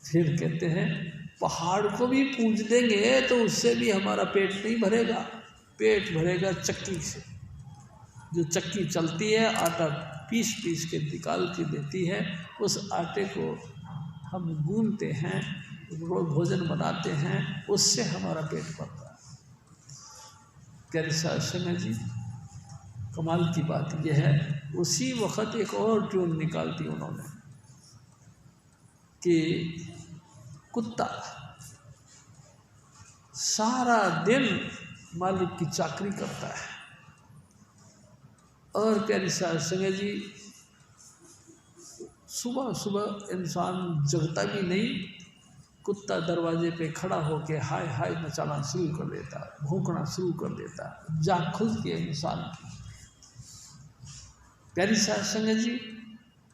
फिर कहते हैं पहाड़ को भी पूज देंगे तो उससे भी हमारा पेट नहीं भरेगा, पेट भरेगा चक्की से। जो चक्की चलती है, आटा पीस पीस के निकाल के देती है, उस आटे को हम गूंथते हैं, भोजन बनाते हैं, उससे हमारा पेट भरता है। प्यारे साध संगत जी, कमाल की बात यह है, उसी वक्त एक और ट्यून निकाल दी उन्होंने कि कुत्ता सारा दिन मालिक की चाकरी करता है और प्यारी साध संगत जी सुबह सुबह इंसान जगता भी नहीं, कुत्ता दरवाजे पे खड़ा होके हाय हाय मचाना शुरू कर देता, भौंकना शुरू कर देता, जाग खुलती है इंसान की। प्यारी साध संगत जी,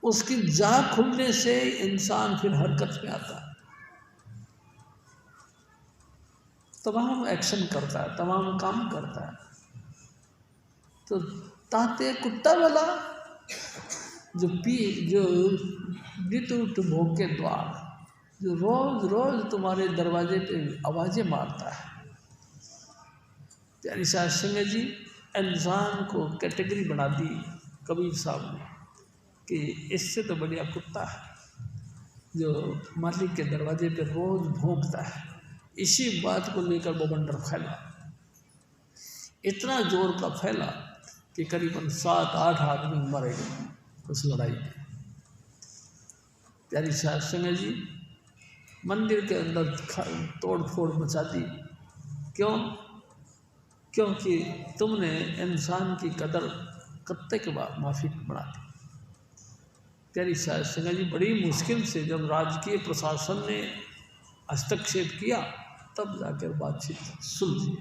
उसकी जाग खुलने से इंसान फिर हरकत में आता है, तमाम एक्शन करता है, तमाम काम करता है। तो ताते कुत्ता वाला जो नित उठ भोंके द्वार, जो रोज रोज तुम्हारे दरवाजे पे आवाज़ें मारता है। प्यारी साध संगत जी, इंसान को कैटेगरी बना दी कबीर साहब ने कि इससे तो बढ़िया कुत्ता है जो मालिक के दरवाजे पे रोज भौंकता है। इसी बात को लेकर बवंडर फैला, इतना जोर का फैला कि करीबन 7-8 आदमी मरे गए उस लड़ाई में। प्यारी साध संगत जी, मंदिर के अंदर तोड़ फोड़ मचा दी। क्यों? क्योंकि तुमने इंसान की कदर कुत्ते के बाद माफी बना दी। प्यारी साध संगत जी, बड़ी मुश्किल से जब राजकीय प्रशासन ने हस्तक्षेप किया तब जाकर बातचीत सुलझी।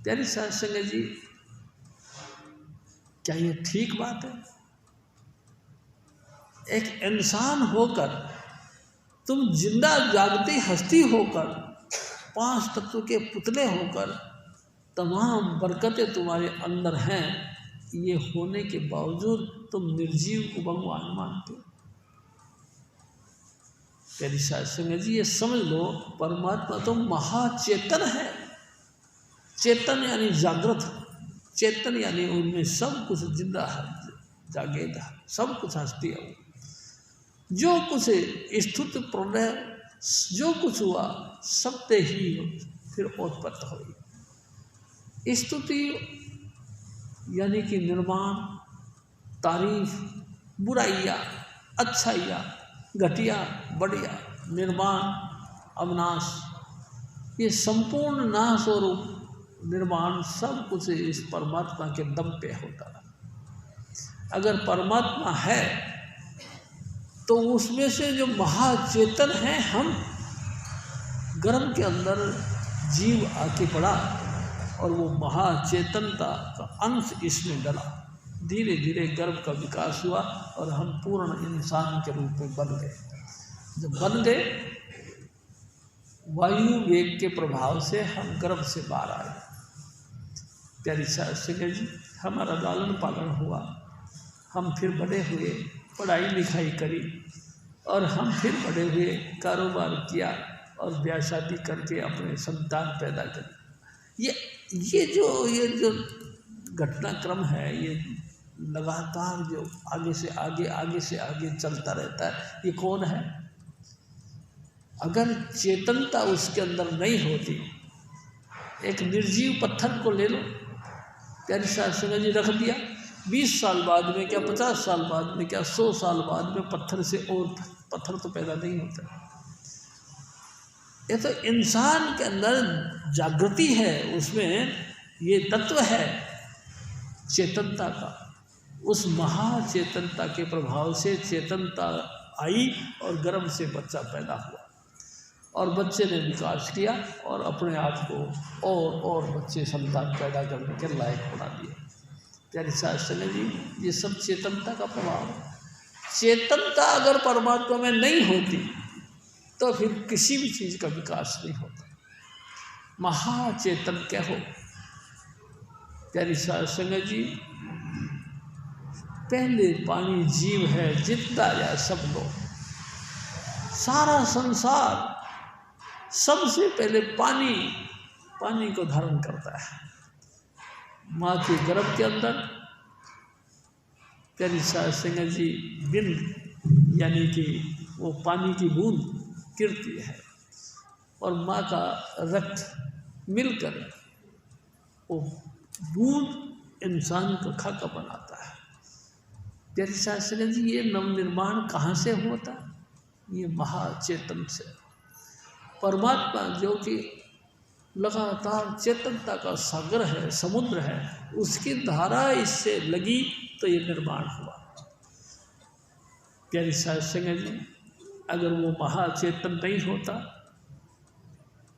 प्यारी साध संगत जी, क्या ये ठीक बात है? एक इंसान होकर, तुम जिंदा जागती हस्ती होकर, 5 तत्व के पुतले होकर, तमाम बरकतें तुम्हारे अंदर हैं, ये होने के बावजूद तुम निर्जीव को भगवान मानते हो। प्यारी साध संगत जी, ये समझ लो, परमात्मा तो महाचेतन है। चेतन यानी जागृत, चेतन यानी उनमें सब कुछ जिंदा है, जागेदा, सब कुछ हस्ती है। जो कुछ स्तुति प्रलय जो कुछ हुआ सत्य ही फिर उत्पत्ति हुई। स्तुति यानी कि निर्माण, तारीफ, बुराइयाँ, अच्छाइयाँ, घटिया, बढ़िया, निर्माण, अविनाश, ये संपूर्ण नाश और निर्माण सब कुछ इस परमात्मा के दम पे होता है। अगर परमात्मा है तो उसमें से जो महाचेतन है, हम गर्भ के अंदर जीव आके पड़ा और वो महाचेतनता का अंश इसमें डला। धीरे धीरे गर्भ का विकास हुआ और हम पूर्ण इंसान के रूप में बन गए। जब बन गए, वायु वेग के प्रभाव से हम गर्भ से बाहर आए। प्यारी साध संगत जी, हमारा लालन पालन हुआ, हम फिर बड़े हुए, पढ़ाई लिखाई करी और हम फिर बड़े हुए, कारोबार किया और ब्याह शादी करके अपने संतान पैदा कर। ये जो घटनाक्रम है, ये लगातार जो आगे से आगे चलता रहता है। ये कौन है? अगर चेतनता उसके अंदर नहीं होती, एक निर्जीव पत्थर को ले लो, प्यारी साहब सिंह जी रख दिया, 20 साल बाद में क्या, 50 साल बाद में क्या, 100 साल बाद में पत्थर से और पत्थर तो पैदा नहीं होता। ये तो इंसान के अंदर जागृति है, उसमें ये तत्व है चेतनता का। उस महाचेतनता के प्रभाव से चेतनता आई और गर्भ से बच्चा पैदा हुआ और बच्चे ने विकास किया और अपने आप को और बच्चे संतान पैदा करने के लायक बना दिए। प्यारी शास्त्री जी, ये सब चेतनता का प्रभाव है। चेतनता अगर परमात्मा में नहीं होती तो फिर किसी भी चीज़ का विकास नहीं होता। महाचेतन क्या हो? प्यारी शास्त्री जी, पहले पानी जीव है, जितना या सब लोग, सारा संसार सबसे पहले पानी को धारण करता है। माँ के गर्भ के अंदर प्यारी सिंह जी बिंद यानी कि वो पानी की बूंद गिरती है और माँ का रक्त मिलकर वो बूंद इंसान को खाका बनाता है। प्यारी सिंह जी, ये नवनिर्माण कहाँ से होता है? ये महाचेतन से। परमात्मा जो कि लगातार चेतनता का सागर है, समुद्र है, उसकी धारा इससे लगी तो ये निर्माण हुआ। प्यारी सिंह जी, अगर वो महाचेतन नहीं होता,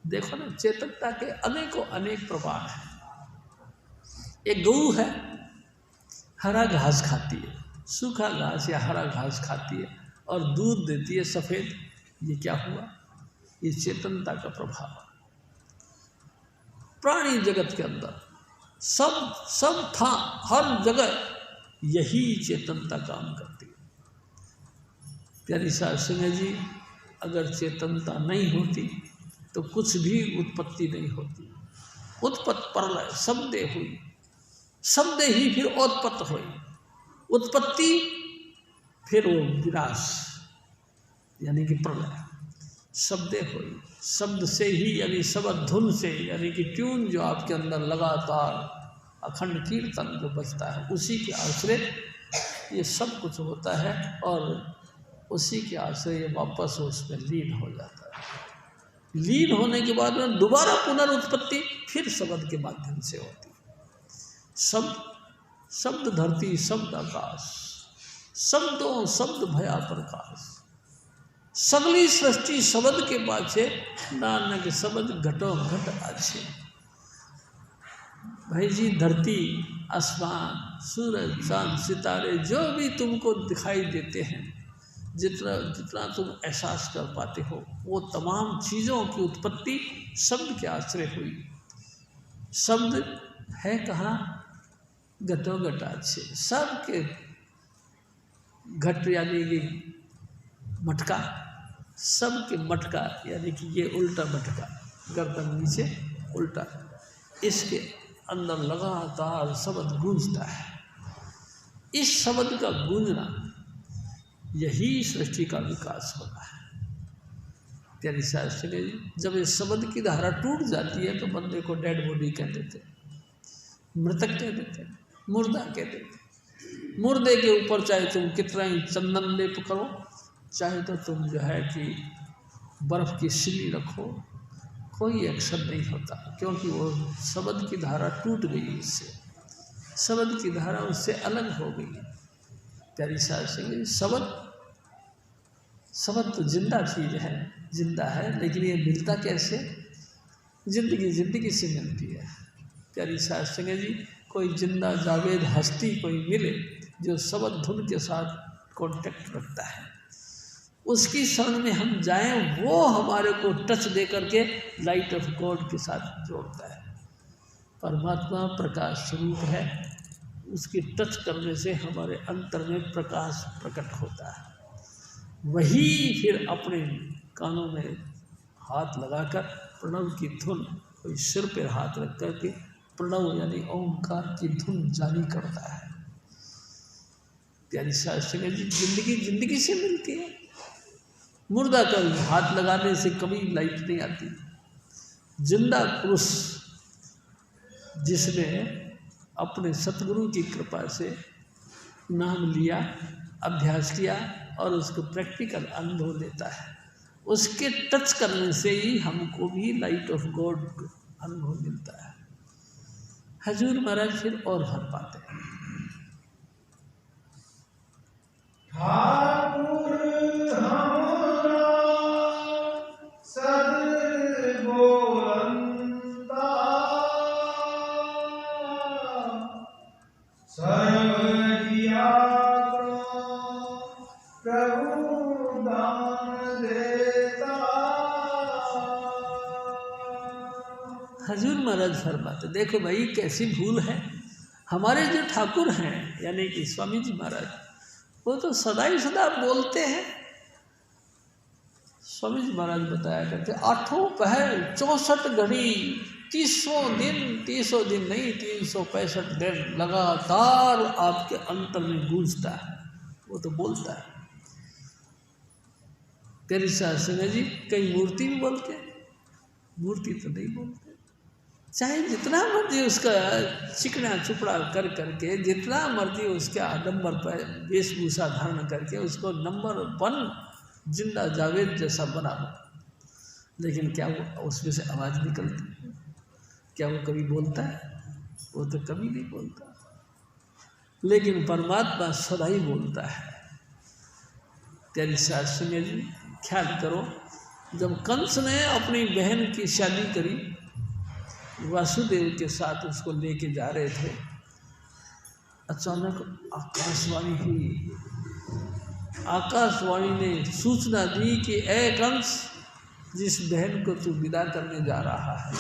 देखो ना, चेतनता के अनेकों अनेक प्रकार हैं। एक गऊ है, हरा घास खाती है, सूखा घास या हरा घास खाती है और दूध देती है सफ़ेद। ये क्या हुआ? ये चेतनता का प्रभाव। प्राणी जगत के अंदर सब था, हर जगह यही चेतनता काम करती है। प्यारी सिंह जी, अगर चेतनता नहीं होती तो कुछ भी उत्पत्ति नहीं होती। उत्पत्ति प्रलय शब्दे हुई, शब्दे ही फिर उत्पत्ति हुई, उत्पत्ति फिर वो विनाश यानी कि प्रलय। शब्दे हुई, शब्द से ही यानी शब्द धुन से, यानी कि ट्यून जो आपके अंदर लगातार अखंड कीर्तन जो बजता है, उसी के आश्रय ये सब कुछ होता है और उसी के आश्रय ये वापस उसमें लीन हो जाता है। लीन होने के बाद में दोबारा पुनरुत्पत्ति फिर शब्द के माध्यम से होती है। शब्द धरती, शब्द आकाश, शब्दों शब्द भया प्रकाश, सगली सृष्टि शब्द के पाछे, नानक शब्द घटो घट आछे। भाई जी, धरती, आसमान, सूरज, चांद, सितारे जो भी तुमको दिखाई देते हैं, जितना तुम एहसास कर पाते हो, वो तमाम चीज़ों की उत्पत्ति शब्द के आश्रय हुई। शब्द है कहाँ? घटो घट आछे। सबके घट यानी कि मटका, सबके मटका यानी कि ये उल्टा मटका, गर्दन नीचे उल्टा, इसके अंदर लगातार शब्द गूंजता है। इस शब्द का गूंजना यही सृष्टि का विकास होता है। प्यारी शास्त्री जी, जब इस शब्द की धारा टूट जाती है तो बंदे को डेड बॉडी कह देते, मृतक कह देते, मुर्दा कह देते। मुर्दे के ऊपर चाहे तुम कितना ही चंदन लेप करो, चाहे तो तुम जो है कि बर्फ़ की सिल्ली रखो, कोई एक्शन नहीं होता, क्योंकि वो शब्द की धारा टूट गई, इससे शब्द की धारा उससे अलग हो गई। प्यारी शास्त्री, शब्द तो जिंदा चीज़ है, जिंदा है, लेकिन ये मिलता कैसे? जिंदगी से मिलती है। प्यारी शास्त्री जी, कोई जिंदा जावेद हस्ती कोई मिले जो शब्द धुन के साथ कांटेक्ट रखता है, उसकी शरण में हम जाएं, वो हमारे को टच दे करके लाइट ऑफ गॉड के साथ जोड़ता है। परमात्मा प्रकाश स्वरूप है, उसकी टच करने से हमारे अंतर में प्रकाश प्रकट होता है। वही फिर अपने कानों में हाथ लगाकर प्रणव की धुन, कोई सिर पर हाथ रख करके प्रणव यानी ओंकार की धुन जारी करता है। प्यारी शास्त्री जी, जिंदगी जिंदगी से मिलती है। मुर्दा का हाथ लगाने से कभी लाइट नहीं आती। जिंदा पुरुष जिसने अपने सतगुरु की कृपा से नाम लिया, अभ्यास किया और उसको प्रैक्टिकल अनुभव लेता है, उसके टच करने से ही हमको भी लाइट ऑफ गॉड अनुभव मिलता है। हजूर महाराज फिर और भर पाते हैं। हजूर महाराज फरमाते, देखो भाई कैसी भूल है। हमारे जो ठाकुर हैं यानी कि स्वामी जी महाराज, वो तो सदा ही सदा बोलते हैं। स्वामी जी महाराज बताया करते, आठों पहर 64 घड़ी 300 दिन नहीं 365 दिन लगातार आपके अंतर में गूंजता है। वो तो बोलता है। तेरी शास्त्री जी कई मूर्ति भी बोलते हैं, मूर्ति तो नहीं बोलते। चाहे जितना मर्जी उसका चिकना चुपड़ा कर करके, जितना मर्जी उसके आडम्बर पर वेशभूषा धारण करके उसको नंबर 1 जिंदा जावेद जैसा बना लो, लेकिन क्या वो उसमें से आवाज़ निकलती है? क्या वो कभी बोलता है? वो तो कभी नहीं बोलता। लेकिन परमात्मा सदा ही बोलता है। तेरी शास्त्री जी ख्याल करो, जब कंस ने अपनी बहन की शादी करी, वासुदेव के साथ उसको लेके जा रहे थे, अचानक आकाशवाणी हुई। आकाशवाणी ने सूचना दी कि ए कंस, जिस बहन को तू विदा करने जा रहा है,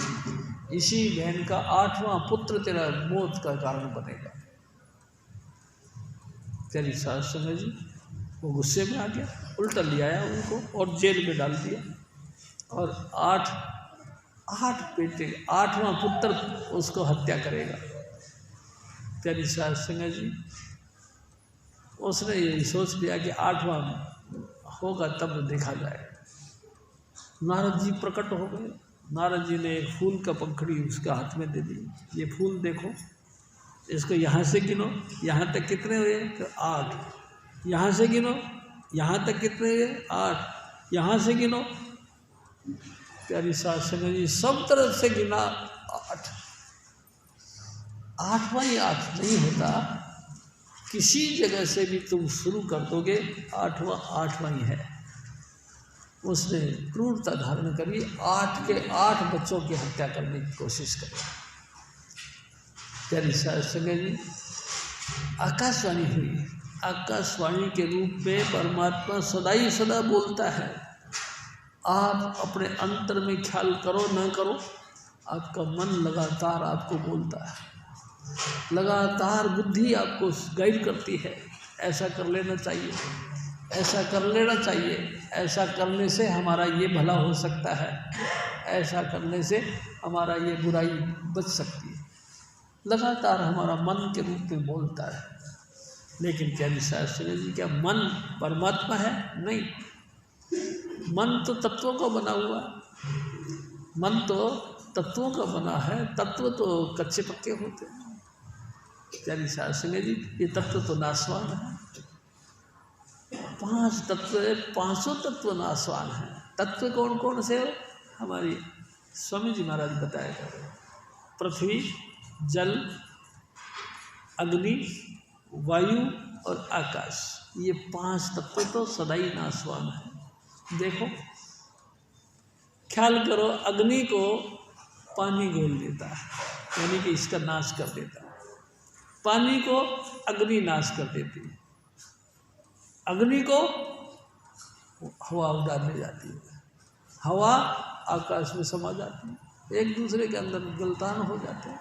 इसी बहन का 8वां पुत्र तेरा मौत का कारण बनेगा। तेरी सास समझ, वो गुस्से में आ गया, उल्टा ले आया उनको और जेल में डाल दिया। और 8 बेटे, 8वां पुत्र उसको हत्या करेगा। तेरी सास सिंह जी, उसने यही सोच लिया कि 8वां होगा तब देखा जाए। नारद जी प्रकट हो गए। नारद जी ने एक फूल का पंखड़ी उसके हाथ में दे दी। ये फूल देखो, इसको यहाँ से गिनो, यहाँ तक कितने हुए? तो 8। यहाँ से गिनो, यहाँ तक कितने हुए? 8। यहाँ से गिनो। प्यारी सास जी सब तरफ से गिना 8। 8वां ही 8 नहीं होता। किसी जगह से भी तुम शुरू कर दोगे, 8वां ही है। उसने क्रूरता धारण करी, 8 के 8 बच्चों की हत्या करने की कोशिश करी। प्यारी सास जी आकाशवाणी हुई। आकाशवाणी के रूप में परमात्मा सदा ही सदा बोलता है। आप अपने अंतर में ख्याल करो न करो, आपका मन लगातार आपको बोलता है, लगातार बुद्धि आपको गाइड करती है। ऐसा कर लेना चाहिए, ऐसा कर लेना चाहिए, ऐसा करने से हमारा ये भला हो सकता है, ऐसा करने से हमारा ये बुराई बच सकती है। लगातार हमारा मन के रूप में बोलता है। लेकिन प्यारी शास्त्री जी, क्या मन परमात्मा है? नहीं। मन तो तत्वों का बना हुआ, मन तो तत्वों का बना है। तत्व तो कच्चे पक्के होते हैं। प्यारी शास्त्री जी, ये तत्व तो नाशवान है। 5 तत्व, 500 तत्व नाशवान हैं। तत्व कौन कौन से हो? हमारी स्वामी जी महाराज बताया करते हैं। पृथ्वी, जल, अग्नि, वायु और आकाश, ये 5 तत्व तो सदा ही नाशवान है। देखो, ख्याल करो, अग्नि को पानी घोल देता है, यानी कि इसका नाश कर देता है। पानी को अग्नि नाश कर देती है। अग्नि को हवा उड़ा ले जाती है। हवा आकाश में समा जाती है, एक दूसरे के अंदर गलतान हो जाते हैं।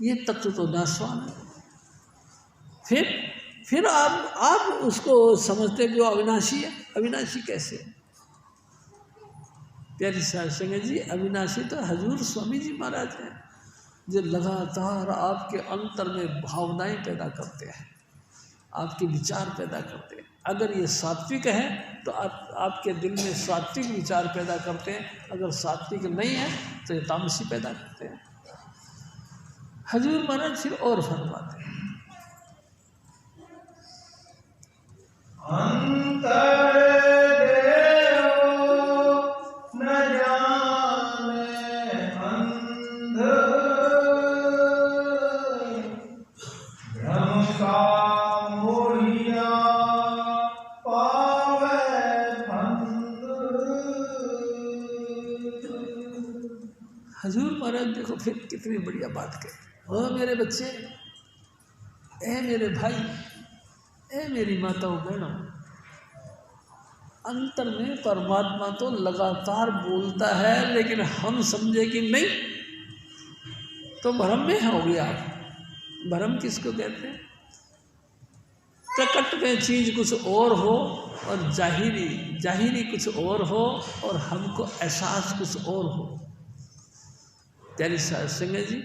ये तत्व तो नाशवान है। फिर आप उसको समझते कि वो अविनाशी है। अविनाशी कैसे? प्यारी साध संगत जी, अविनाशी तो हजूर स्वामी जी महाराज हैं, जो लगातार आपके अंतर में भावनाएं पैदा करते हैं, आपके विचार पैदा करते हैं। अगर ये सात्विक है तो आपके दिल में सात्विक विचार पैदा करते हैं, अगर सात्विक नहीं है तो ये तामसी पैदा करते हैं। हजूर महाराज फिर और फरमाते हैं, अंतर न जाने अंध भ्रम का मोहिया पावे फंद। हजूर महाराज देखो फिर कितनी बढ़िया बात कही। ओ मेरे बच्चे, ए मेरे भाई, ए मेरी माताओं बहनों, अंतर में परमात्मा तो लगातार बोलता है, लेकिन हम समझे कि नहीं, तो भ्रम में हो गया। भ्रम किसको कहते हैं? प्रकट में चीज कुछ और हो और जाहिरी कुछ और हो और हमको एहसास कुछ और हो। प्यारी साध संगत जी,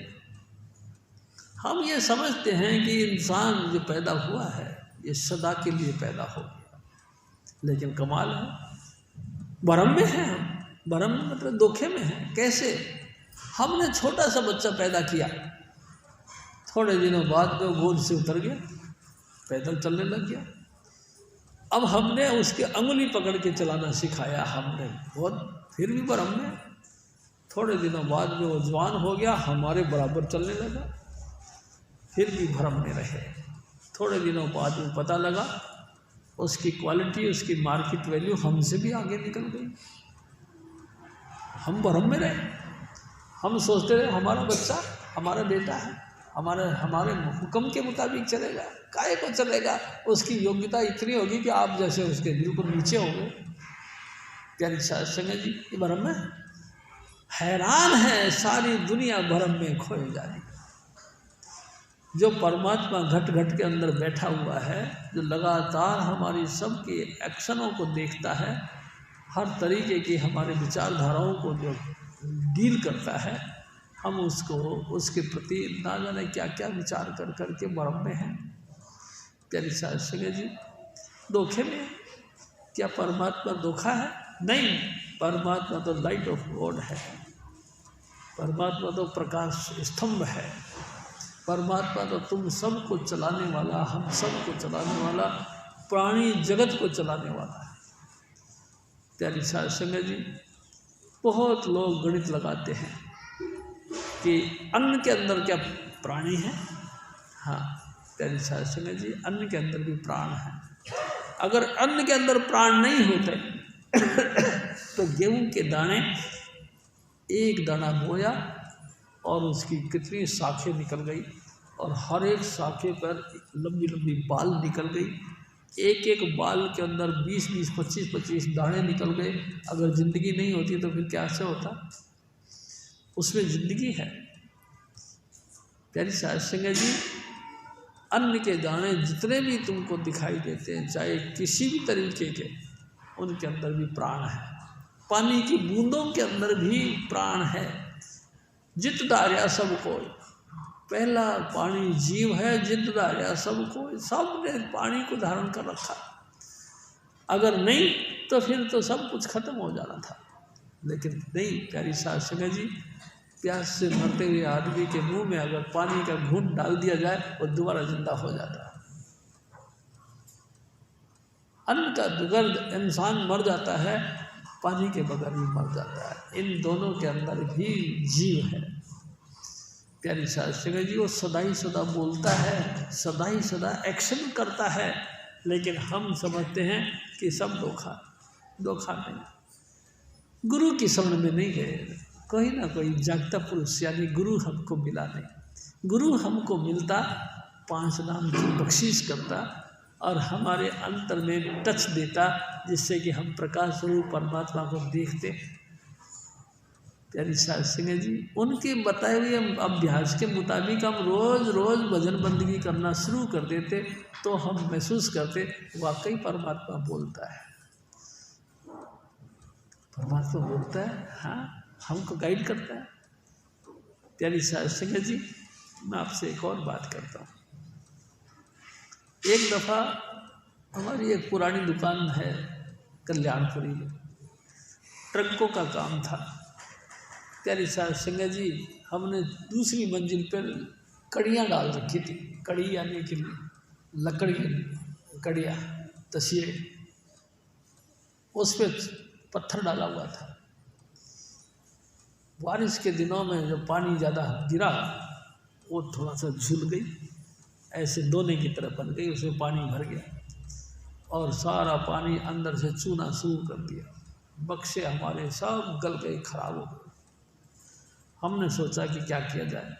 हम ये समझते हैं कि इंसान जो पैदा हुआ है ये सदा के लिए पैदा हो गया, लेकिन कमाल है भ्रम में है। हम भ्रम मतलब धोखे में है। कैसे? हमने छोटा सा बच्चा पैदा किया, थोड़े दिनों बाद वो गोद से उतर गया, पैदल चलने लग गया। अब हमने उसके अंगुली पकड़ के चलाना सिखाया, हमने बहुत, फिर भी भ्रम में। थोड़े दिनों बाद में वो जवान हो गया, हमारे बराबर चलने लगा, फिर भी भ्रम में रहे। थोड़े दिनों बाद में पता लगा उसकी क्वालिटी, उसकी मार्केट वैल्यू हमसे भी आगे निकल गई। हम भ्रम में रहे। हम सोचते रहे हमारा बच्चा, हमारा बेटा है, हमारे हुक्म के मुताबिक चलेगा, काहे को चलेगा, उसकी योग्यता इतनी होगी कि आप जैसे उसके बिल्कुल नीचे होंगे। प्यारी साध संगत जी, ये भ्रम में हैरान है सारी दुनिया, भ्रम में खोए जा रही। जो परमात्मा घट घट के अंदर बैठा हुआ है, जो लगातार हमारी सबके एक्शनों को देखता है, हर तरीके की हमारे विचारधाराओं को जो डील करता है, हम उसको, उसके प्रति ना जाने क्या क्या विचार कर करके भ्रम में हैं। प्यारी साध संगत जी, धोखे में। क्या परमात्मा धोखा है? नहीं, परमात्मा तो लाइट ऑफ गॉड है, परमात्मा तो प्रकाश स्तंभ है, परमात्मा तो तुम सबको चलाने वाला, हम सबको चलाने वाला, प्राणी जगत को चलाने वाला है। प्यारी साध संगत जी, बहुत लोग गणित लगाते हैं कि अन्न के अंदर क्या प्राणी है? हाँ प्यारी साध संगत जी, अन्न के अंदर भी प्राण है। अगर अन्न के अंदर प्राण नहीं होते तो गेहूं के दाने, एक दाना बोया और उसकी कितनी शाखें निकल गई, और हर एक शाखे पर लंबी लंबी बाल निकल गई, एक एक बाल के अंदर 20-20, 25-25 दाने निकल गए। अगर ज़िंदगी नहीं होती तो फिर क्या से होता? उसमें ज़िंदगी है। प्यारी साध संगत जी, अन्न के दाने जितने भी तुमको दिखाई देते हैं, चाहे किसी भी तरीके के, उनके अंदर भी प्राण है। पानी की बूंदों के अंदर भी प्राण है। जित धार्या सब कोई, पहला पानी जीव है, जित धार्या सब कोई, सबने पानी को धारण कर रखा। अगर नहीं तो फिर तो सब कुछ खत्म हो जाना था, लेकिन नहीं। प्यारी साध संगत जी, प्यास से मरते हुए आदमी के मुंह में अगर पानी का घूंट डाल दिया जाए, वो दोबारा जिंदा हो जाता है। अन्न का बगैर इंसान मर जाता है, पानी के बगैर भी मर जाता है। इन दोनों के अंदर भी जीव है। प्यारी साध संगत जी, वो सदा ही सदा बोलता है, सदा ही सदा एक्शन करता है, लेकिन हम समझते हैं कि सब धोखा। धोखा नहीं। गुरु की शरण में नहीं गए, कोई ना कोई जागता पुरुष यानी गुरु हमको मिला नहीं। गुरु हमको मिलता, 5 नाम की बख्शीश करता और हमारे अंतर में टच देता, जिससे कि हम प्रकाश स्वरूप परमात्मा को देखते। प्यारी साध सिंह जी, उनके बताए हुए अभ्यास के मुताबिक हम रोज़ रोज़ भजन बंदगी करना शुरू कर देते तो हम महसूस करते वाकई परमात्मा बोलता है, परमात्मा बोलता है, हाँ हमको गाइड करता है। प्यारी साध सिंह जी, मैं आपसे एक और बात करता हूँ। एक दफ़ा हमारी एक पुरानी दुकान है कल्याणपुरी में, ट्रकों का काम था। प्यारी साध सिंह जी, हमने दूसरी मंजिल पर कड़ियाँ डाल रखी थी, कड़ी यानी कि लकड़ी कड़ियाँ तसिए, उस पर पत्थर डाला हुआ था। बारिश के दिनों में जब पानी ज़्यादा गिरा वो थोड़ा सा झूल गई, ऐसे दोने की तरफ बन गई, उसमें पानी भर गया और सारा पानी अंदर से चूना शुरू कर दिया। बक्से हमारे सब गल गए, खराब हो गए। हमने सोचा कि क्या किया जाए।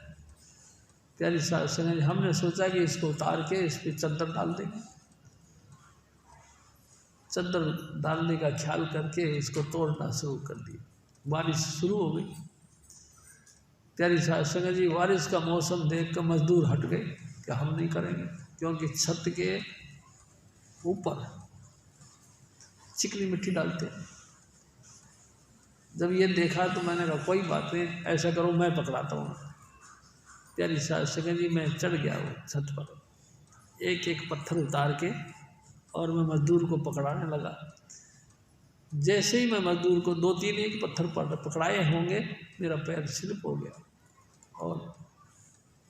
प्यारी साध सिंह जी, हमने सोचा कि इसको उतार के इस पर चद्दर डाल देंगे। चद्दर डालने का ख्याल करके इसको तोड़ना शुरू कर दिया। बारिश शुरू हो गई। प्यारी साध सिंह जी, बारिश का मौसम देख कर मजदूर हट गए कि हम नहीं करेंगे, क्योंकि छत के ऊपर चिकनी मिट्टी डालते हैं। जब ये देखा तो मैंने कहा कोई बात नहीं, ऐसा करो मैं पकड़ाता हूँ। प्यारी साध सिंह जी, मैं चढ़ गया वो छत पर, एक एक पत्थर उतार के और मैं मजदूर को पकड़ाने लगा। जैसे ही मैं मजदूर को 2-3 एक पत्थर पर पकड़ाए होंगे, मेरा पैर स्लिप हो गया और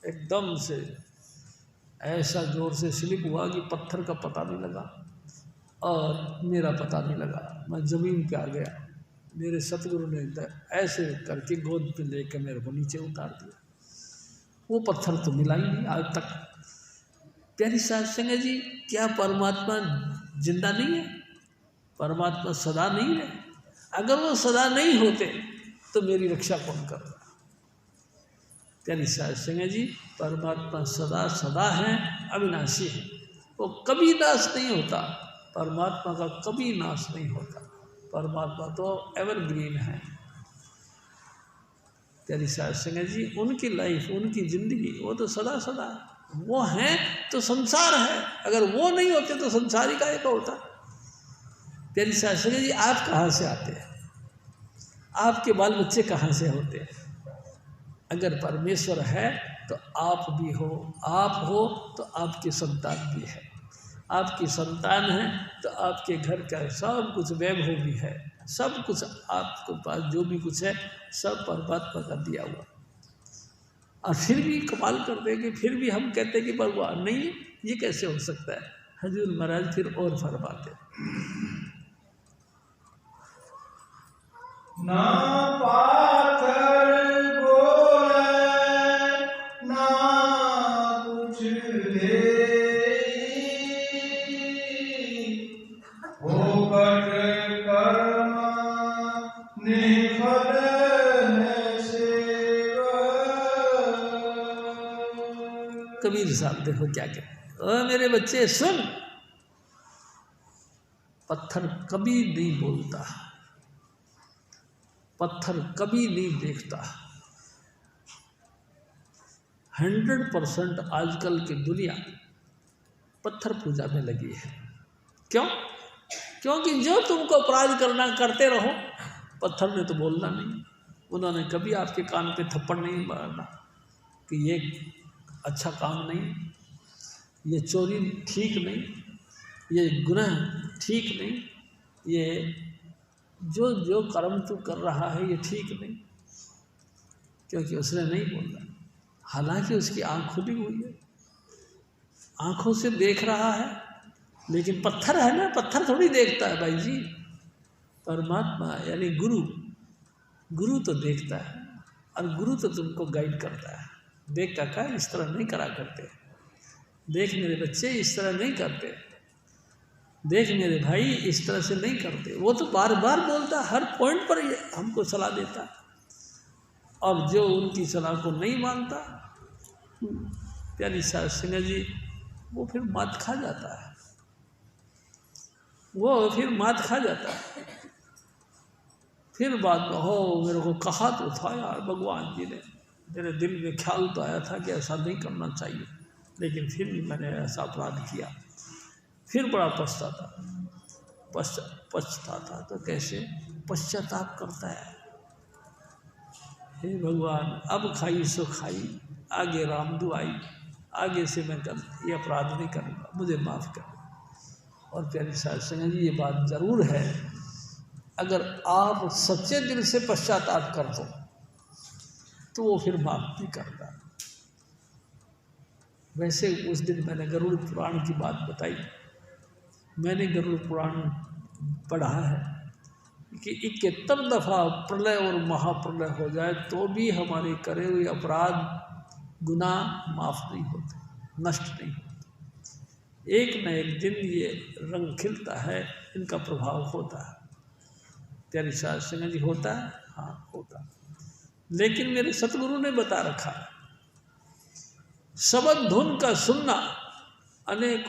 एकदम से ऐसा ज़ोर से स्लिप हुआ कि पत्थर का पता नहीं लगा और मेरा पता नहीं लगा। मैं ज़मीन पे आ गया। मेरे सतगुरु ने ऐसे करके गोद पे लेकर मेरे को नीचे उतार दिया। वो पत्थर तो मिला ही नहीं आज तक। प्यारी साध सिंह जी, क्या परमात्मा जिंदा नहीं है? परमात्मा सदा नहीं है? अगर वो सदा नहीं होते तो मेरी रक्षा कौन करता? प्यारी साध सिंह जी, परमात्मा सदा सदा है, अविनाशी है, वो कभी नाश नहीं होता। परमात्मा का कभी नाश नहीं होता। परमात्मा तो एवरग्रीन है। प्यारी साध सिंह जी, उनकी लाइफ, उनकी ज़िंदगी, वो तो सदा सदा है। वो हैं तो संसार है, अगर वो नहीं होते तो संसार ही काहे का होता। प्यारी साध सिंह जी, आप कहाँ से आते हैं? आपके बाल बच्चे कहाँ से होते हैं? अगर परमेश्वर है तो आप भी हो, आप हो तो आपकी संतान भी है, आपकी संतान है तो आपके घर का सब कुछ वैभव भी है, सब कुछ आपके पास जो भी कुछ है सब परमात्मा का दिया हुआ। और फिर भी कमाल करते हैं कि फिर भी हम कहते हैं कि भगवान नहीं है, ये कैसे हो सकता है? हजूर महाराज फिर और फरमाते हैं, ना पाथर बोले ना कुछ दे, फोकट कर्म निफल है सेवा। कबीर साहब देखो क्या कहते, ओ मेरे बच्चे सुन, पत्थर कभी नहीं बोलता, पत्थर कभी नहीं देखता। 100% आजकल की दुनिया पत्थर पूजा में लगी है। क्यों? क्योंकि जो तुमको अपराध करना करते रहो, पत्थर ने तो बोलना नहीं। उन्होंने कभी आपके कान पे थप्पड़ नहीं मारना कि ये अच्छा काम नहीं, ये चोरी ठीक नहीं, ये गुनाह ठीक नहीं, ये जो जो कर्म तू कर रहा है ये ठीक नहीं, क्योंकि उसने नहीं बोला। हालांकि उसकी आँख खुली हुई है, आँखों से देख रहा है, लेकिन पत्थर है ना, पत्थर थोड़ी देखता है भाई जी। परमात्मा यानी गुरु, गुरु तो देखता है और गुरु तो तुमको गाइड करता है। देख काका इस तरह नहीं करा करते, देख मेरे बच्चे इस तरह नहीं करते, देख मेरे भाई इस तरह से नहीं करते। वो तो बार बार बोलता, हर पॉइंट पर हमको सलाह देता, और जो उनकी सलाह को नहीं मानता, प्यारी साध सिंह जी, वो फिर मात खा जाता है, वो फिर मात खा जाता है। फिर बाद में हो मेरे को कहा तो था यार भगवान जी ने, मेरे दिल में ख्याल तो आया था कि ऐसा नहीं करना चाहिए, लेकिन फिर भी मैंने ऐसा अपराध किया। फिर बड़ा पछताता। तो कैसे पश्चाताप करता है, हे भगवान अब खाई सो खाई, आगे राम दुआई, आगे से मैं ये अपराध नहीं करूँगा, मुझे माफ़ कर। और प्यारी साहब संगत जी, ये बात ज़रूर है, अगर आप सच्चे दिल से पश्चाताप कर दो तो वो फिर माफ़ नहीं करता। वैसे उस दिन मैंने गरुड़ पुराण की बात बताई। मैंने गरुड़ पुराण पढ़ा है कि 71 दफ़ा प्रलय और महाप्रलय हो जाए तो भी हमारे करे हुए अपराध गुनाह माफ़ नहीं होते, नष्ट नहीं होते। एक न एक दिन ये रंग खिलता है, इनका प्रभाव होता है। प्यारी साध संगत जी, होता है, हाँ होता है। लेकिन मेरे सतगुरु ने बता रखा है, शब्द धुन का सुनना अनेक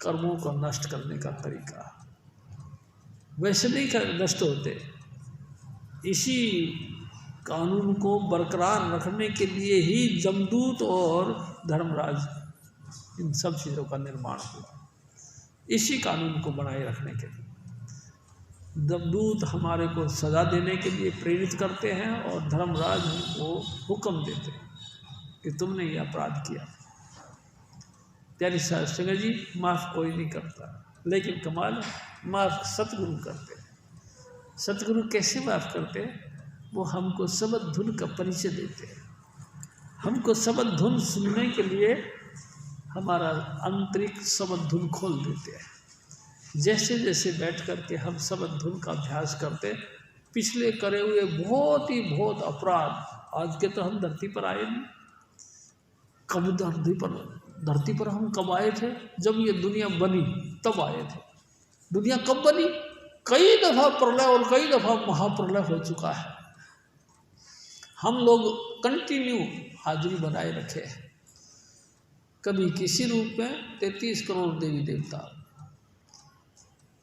कर्मों को नष्ट करने का तरीका। वैसे नहीं नष्ट होते, इसी कानून को बरकरार रखने के लिए ही जमदूत और धर्मराज इन सब चीज़ों का निर्माण हुआ। इसी कानून को बनाए रखने के लिए जमदूत हमारे को सज़ा देने के लिए प्रेरित करते हैं और धर्मराज हमको हुक्म देते हैं कि तुमने ये अपराध किया। प्यारी साध संगत जी, माफ़ कोई नहीं करता, लेकिन कमाल माफ़ सतगुरु करते हैं। सतगुरु कैसे माफ़ करते हैं? वो हमको शब्द धुन का परिचय देते हैं। हमको शब्द धुन सुनने के लिए हमारा आंतरिक शब्द धुन खोल देते हैं। जैसे जैसे बैठ कर के हम शब्द धुन का अभ्यास करते, पिछले करे हुए बहुत अपराध, आज के तो हम धरती पर आए नहीं, कब धरती पर हम कब आए थे? जब ये दुनिया बनी तब आए थे। दुनिया कब बनी? कई दफ़ा प्रलय और कई दफ़ा महाप्रलय हो चुका है। हम लोग कंटिन्यू हाजिरी बनाए रखे हैं। कभी किसी रूप में 33 करोड़ देवी देवता,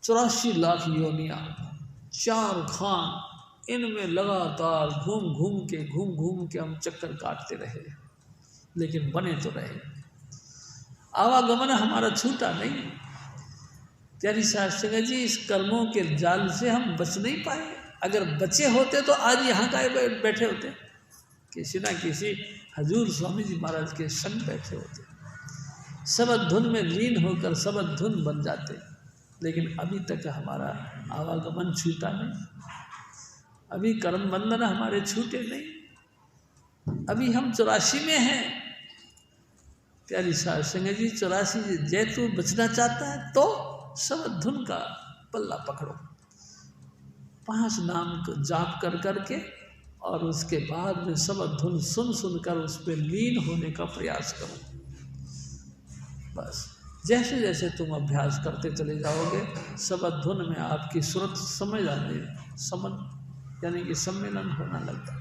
84 लाख योनियाँ, 4 खान, इनमें लगातार घूम घूम के हम चक्कर काटते रहे, लेकिन बने तो रहे। आवागमन हमारा छूटा नहीं। प्यारी साध संगत जी, इस कर्मों के जाल से हम बच नहीं पाए। अगर बचे होते तो आज यहाँ का बैठे होते, किसी ना किसी हजूर स्वामी जी महाराज के संग बैठे होते, शब्द धुन में लीन होकर शब्द धुन बन जाते। लेकिन अभी तक हमारा आवागमन छूटा नहीं, अभी कर्म बंधन हमारे छूटे नहीं, अभी हम 84 में हैं। प्यारी साध संगत जी, 84 जैतु बचना चाहता है तो शब्द धुन का पल्ला पकड़ो, 5 नाम को जाप कर करके, और उसके बाद में शब्द धुन सुन कर उस पर लीन होने का प्रयास करो। बस जैसे जैसे तुम अभ्यास करते चले जाओगे, शब्द धुन में आपकी सूरत समझ यानी कि सम्मेलन होना लगता है।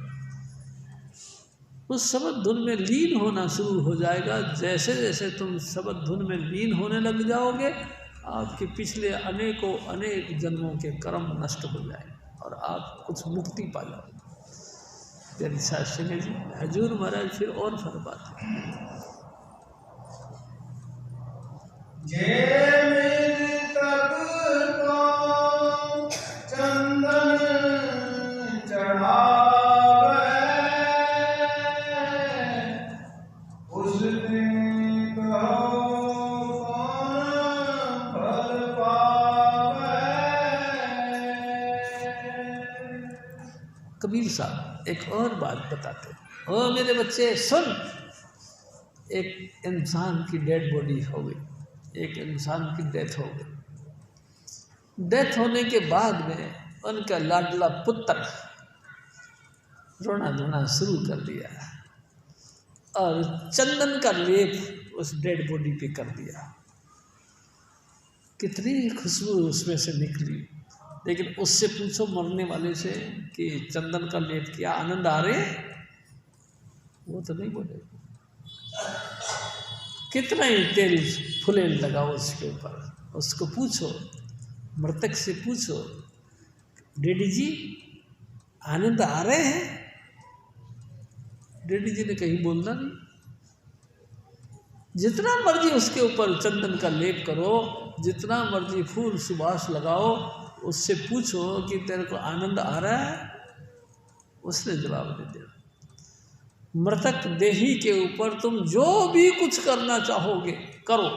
उस शब्द धुन में लीन होना शुरू हो जाएगा। जैसे जैसे तुम शब्द धुन में लीन होने लग जाओगे, आपके पिछले अनेक जन्मों के कर्म नष्ट हो जाए और आप कुछ मुक्ति पा जाओगे। प्यारी साध संगत जी, हजूर महाराज फिर और फरमाते हैं, कबीर साहब एक और बात बताते हैं। ओ मेरे बच्चे सुन, एक इंसान की डेड बॉडी हो गई, एक इंसान की डेथ हो गई। डेथ होने के बाद में उनका लाडला पुत्र रोना धोना शुरू कर दिया और चंदन का लेप उस डेड बॉडी पे कर दिया। कितनी खुशबू उसमें से निकली। लेकिन उससे पूछो मरने वाले से कि चंदन का लेप किया, आनंद आ रहे, वो तो नहीं बोले। कितना ही तेल फुलेल लगा उसके ऊपर। उसको पूछो, मृतक से पूछो, रेड्डी जी आनंद आ रहे हैं? रेड्डी जी ने कहीं बोलना नहीं। जितना मर्जी उसके ऊपर चंदन का लेप करो, जितना मर्जी फूल सुबास लगाओ, उससे पूछो कि तेरे को आनंद आ रहा है? उसने जवाब नहीं दिया। मृतक देही के ऊपर तुम जो भी कुछ करना चाहोगे करो,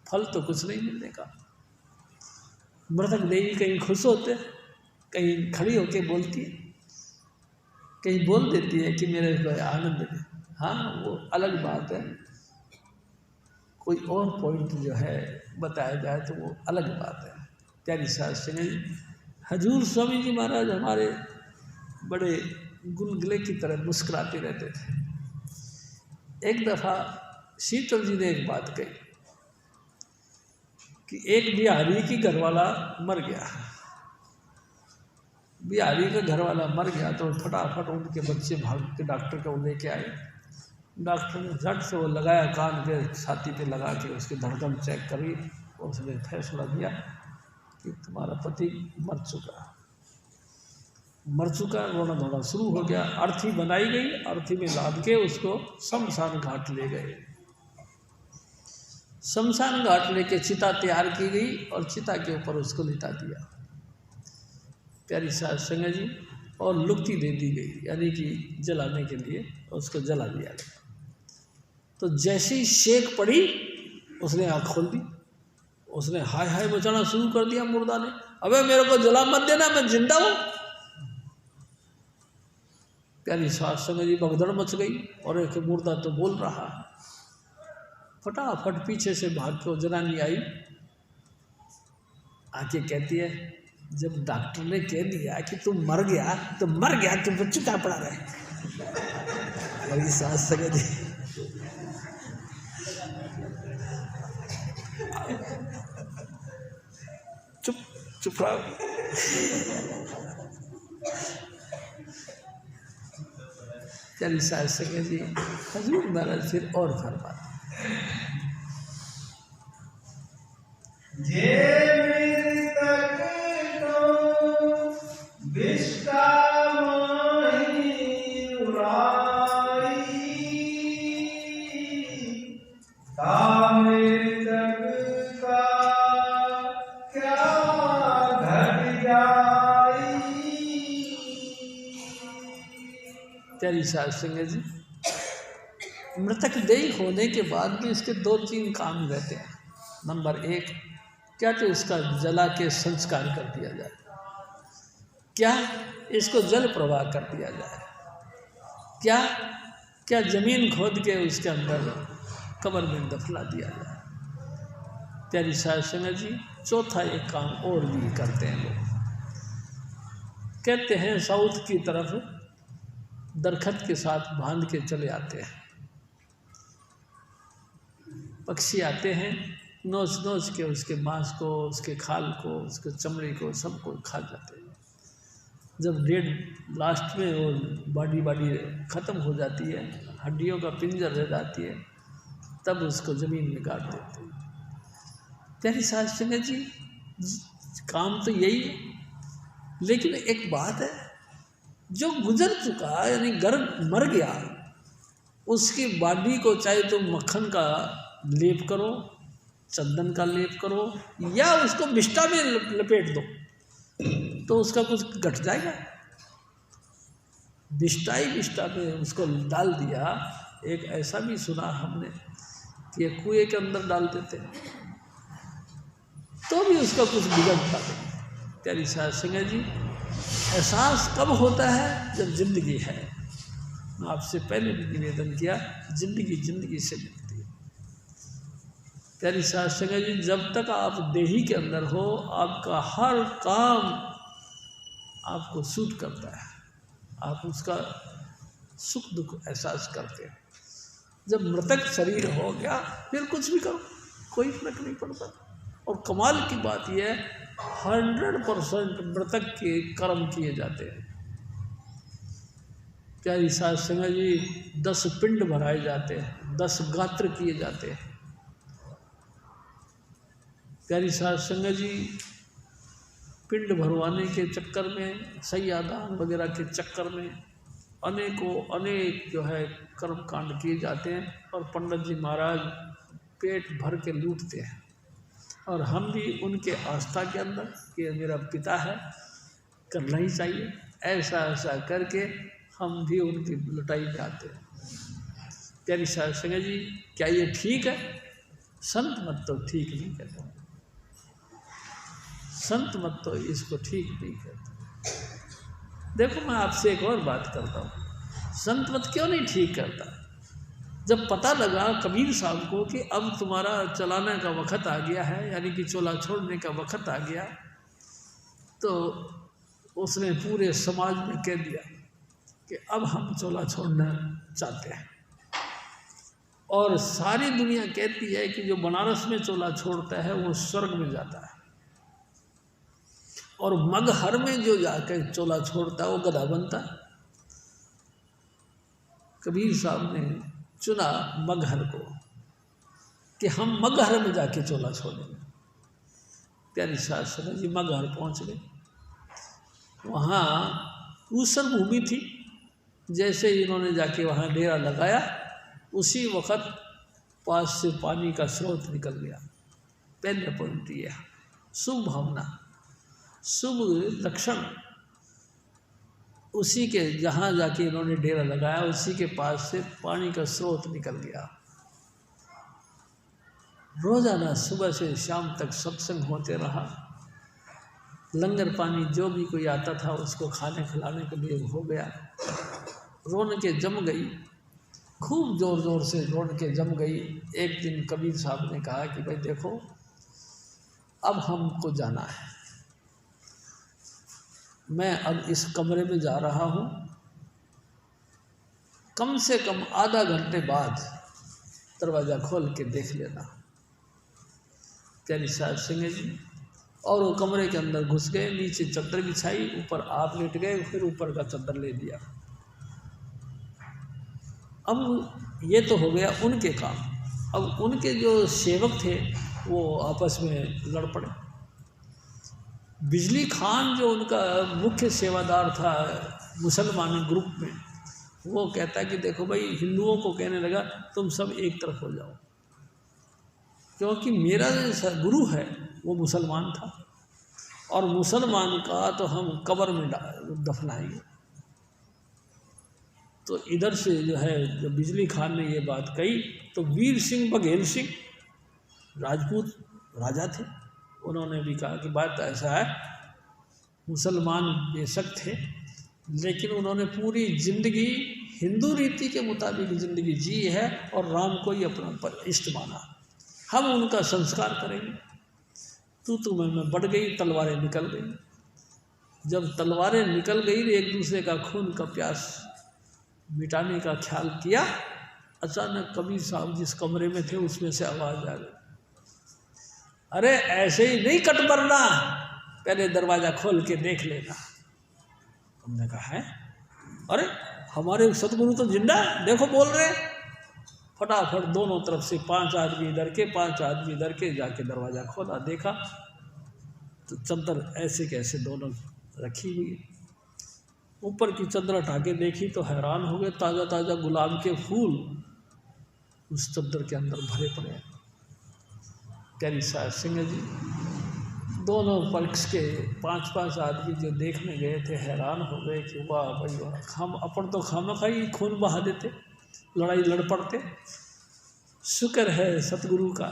फल तो कुछ नहीं मिलने का। मृतक देही कहीं खुश होते, कहीं खड़ी होके बोलती है, कहीं बोल देती है कि मेरे को आनंद है। हाँ, वो अलग बात है। कोई और पॉइंट जो है बताया जाए तो वो अलग बात है। प्यारी सास सिंह हजूर स्वामी जी महाराज हमारे बड़े गुलगुले की तरह मुस्कुराते रहते थे। एक दफ़ा शीतल जी ने एक बात कही कि एक बिहारी की घरवाला मर गया। बिहारी का घरवाला मर गया तो फटाफट उनके बच्चे भाग के डॉक्टर को लेके आए। डॉक्टर ने झट से वो लगाया, कान पे छाती पे लगा के उसकी धड़कन चेक करी। उसने फैसला दिया कि तुम्हारा पति मर चुका। रोना धोना शुरू हो गया। अर्थी बनाई गई, अर्थी में लाद के उसको शमशान घाट ले गए। शमशान घाट लेके चिता तैयार की गई और चिता के ऊपर उसको लिटा दिया, प्यारी सास संग जी, और लुक्ति दे दी गई, यानी कि जलाने के लिए उसको जला दिया गया। तो जैसे ही शेक पड़ी उसने आँख खोल दी, उसने हाय हाय मचाना शुरू कर दिया मुर्दा ने, अबे मेरे को जला मत देना, मैं जिंदा हूँ। प्यारी सास संग जी भगदड़ मच गई और एक मुर्दा तो बोल रहा है। फटाफट पीछे से भाग के जनानी आई, आके कहती है जब डॉक्टर ने कह दिया कि तू मर गया तो मर गया, तू बच्चों क्या पड़ा रहे। मेरी सास संग जी चुप चुप रहो। प्यारी सास संग जी हजूर महाराज फिर और फरमाते प्यारी सास संग जी मृतक देही होने के बाद भी इसके 2-3 काम रहते हैं। नंबर 1, क्या तो इसका जला के संस्कार कर दिया जाए, क्या इसको जल प्रवाह कर दिया जाए, क्या जमीन खोद के उसके अंदर कब्र में दफना दिया जाए। प्यारी सास संग जी चौथा एक काम और भी करते हैं लोग। कहते हैं साउथ की तरफ दरखत के साथ बांध के चले आते हैं, पक्षी आते हैं, नोच नोच के उसके मांस को, उसके खाल को, उसके चमड़े को, सबको खा जाते हैं। जब डेढ़ लास्ट में वो बॉडी ख़त्म हो जाती है, हड्डियों का पिंजर रह जाती है, तब उसको ज़मीन में गाड़ देते हैं। प्यारी सास संग जी काम तो यही है, लेकिन एक बात है, जो गुजर चुका यानी गर्भ मर गया, उसकी बॉडी को चाहे तो मक्खन का लेप करो, चंदन का लेप करो, या उसको बिष्टा में लपेट दो तो उसका कुछ घट जाएगा। बिष्टा में उसको डाल दिया। एक ऐसा भी सुना हमने कि ये कुएं के अंदर डाल देते तो भी उसका कुछ बिगड़ता नहीं। प्यारी सास संग जी एहसास कब होता है? जब जिंदगी है। मैं आपसे पहले भी निवेदन किया, जिंदगी से मिलती है। प्यारी सास संग जी जब तक आप देही के अंदर हो, आपका हर काम आपको सूट करता है, आप उसका सुख दुख एहसास करते हैं। जब मृतक शरीर हो गया फिर कुछ भी करो, कोई फर्क नहीं पड़ता। और कमाल की बात यह है 100% मृतक के कर्म किए जाते हैं। प्यारी सास संग जी 10 पिंड भराए जाते हैं, 10 गात्र किए जाते हैं। प्यारी सास संग जी पिंड भरवाने के चक्कर में, सैयादान वगैरह के चक्कर में अनेक जो है कर्म कांड किए जाते हैं और पंडित जी महाराज पेट भर के लूटते हैं। और हम भी उनके आस्था के अंदर कि मेरा पिता है, करना ही चाहिए, ऐसा ऐसा करके हम भी उनकी लुटाई में आते हैं। प्यारी साध संगत जी, क्या ये ठीक है? संत मत तो ठीक नहीं कहते, संत मत तो इसको ठीक नहीं कहते। देखो मैं आपसे एक और बात करता हूँ, संत मत क्यों नहीं ठीक करता? जब पता लगा कबीर साहब को कि अब तुम्हारा चलाने का वक़्त आ गया है, यानी कि चोला छोड़ने का वक़्त आ गया, तो उसने पूरे समाज में कह दिया कि अब हम चोला छोड़ना चाहते हैं। और सारी दुनिया कहती है कि जो बनारस में चोला छोड़ता है वो स्वर्ग में जाता है, और मगहर में जो जाकर चोला छोड़ता है वो गधा बनता है। कबीर साहब ने चुना मगहर को कि हम मगहर में जाके चोला छोड़ेंगे। प्यारी साध संगत जी, मगहर पहुँच गए। वहाँ ऊसर भूमि थी, जैसे इन्होंने जाके वहाँ डेरा लगाया उसी वक़्त पास से पानी का स्रोत निकल गया। पहले पॉइंट ये है, शुभ भावना, शुभ लक्षण, उसी के जहाँ जाके इन्होंने डेरा लगाया उसी के पास से पानी का स्रोत निकल गया। रोज़ाना सुबह से शाम तक सत्संग होते रहा। लंगर पानी जो भी कोई आता था उसको खाने खिलाने के लिए हो गया। रौनकें जम गई, खूब ज़ोर ज़ोर से रौनकें जम गई। एक दिन कबीर साहब ने कहा कि भाई देखो, अब हमको जाना है, मैं अब इस कमरे में जा रहा हूँ, कम से कम आधा घंटे बाद दरवाज़ा खोल के देख लेना। प्यारी साध संगत जी, और वो कमरे के अंदर घुस गए, नीचे चादर बिछाई, ऊपर आप लेट गए, फिर ऊपर का चादर ले दिया। अब ये तो हो गया उनके काम। अब उनके जो सेवक थे वो आपस में लड़ पड़े। बिजली खान जो उनका मुख्य सेवादार था मुसलमान ग्रुप में, वो कहता है कि देखो भाई, हिंदुओं को कहने लगा तुम सब एक तरफ हो जाओ, क्योंकि मेरा जो गुरु है वो मुसलमान था और मुसलमान का तो हम कब्र में दफनाएंगे। तो इधर से जो है, जब बिजली खान ने ये बात कही तो वीर सिंह बघेल सिंह राजपूत राजा थे, उन्होंने भी कहा कि बात ऐसा है, मुसलमान बेशक थे लेकिन उन्होंने पूरी ज़िंदगी हिंदू रीति के मुताबिक ज़िंदगी जी है और राम को ही अपना इष्ट माना, हम उनका संस्कार करेंगे। तू में बढ़ गई, तलवारें निकल गई। जब तलवारें निकल गई, एक दूसरे का खून का प्यास मिटाने का ख्याल किया, अचानक कबीर साहब जिस कमरे में थे उसमें से आवाज़ आ गई, अरे ऐसे ही नहीं कट मरना, पहले दरवाज़ा खोल के देख लेना। हमने कहा है, अरे हमारे सतगुरु तो जिंदा, देखो बोल रहे। फटाफट दोनों तरफ से 5 आदमी इधर के 5 आदमी इधर के, जाके दरवाज़ा खोला, देखा तो चद्दर ऐसे कैसे दोनों रखी हुई। ऊपर की चद्दर हटा के देखी तो हैरान हो गए, ताज़ा ताज़ा गुलाब के फूल उस चद्दर के अंदर भरे पड़े हैं। प्यारी साध संगत जी, दोनों पक्ष के 5-5 आदमी जो देखने गए थे हैरान हो गए कि वाह भाई वाह, हम अपन तो खामखाई खून बहा देते, लड़ाई लड़ पड़ते। शुक्र है सतगुरु का,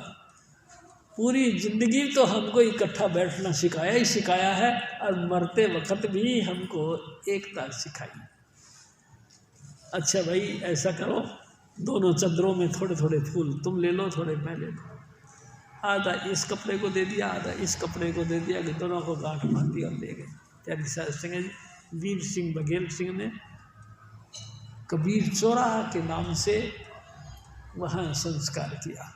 पूरी ज़िंदगी तो हमको इकट्ठा बैठना सिखाया है और मरते वक्त भी हमको एकता सिखाई। अच्छा भाई ऐसा करो, दोनों चद्दरों में थोड़े थोड़े फूल तुम ले लो, थोड़े मैं ले लो। आधा इस कपड़े को दे दिया, आधा इस कपड़े को दे दिया, कि दोनों को गांठ बांध दिया और ले गए। प्यारी साध संगत जी, वीर सिंह बघेल सिंह ने कबीर चौराहा के नाम से वहाँ संस्कार किया,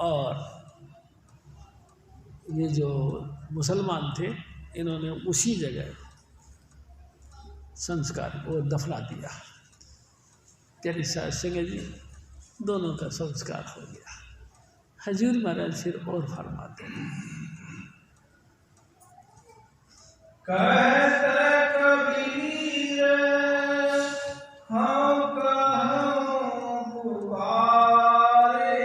और ये जो मुसलमान थे इन्होंने उसी जगह संस्कार को दफना दिया। प्यारी साध संगत जी, दोनों का संस्कार हो गया। हजूर महाराज फिर और फरमाते हैं, कहते कबीर हम कहूँ पुकारे,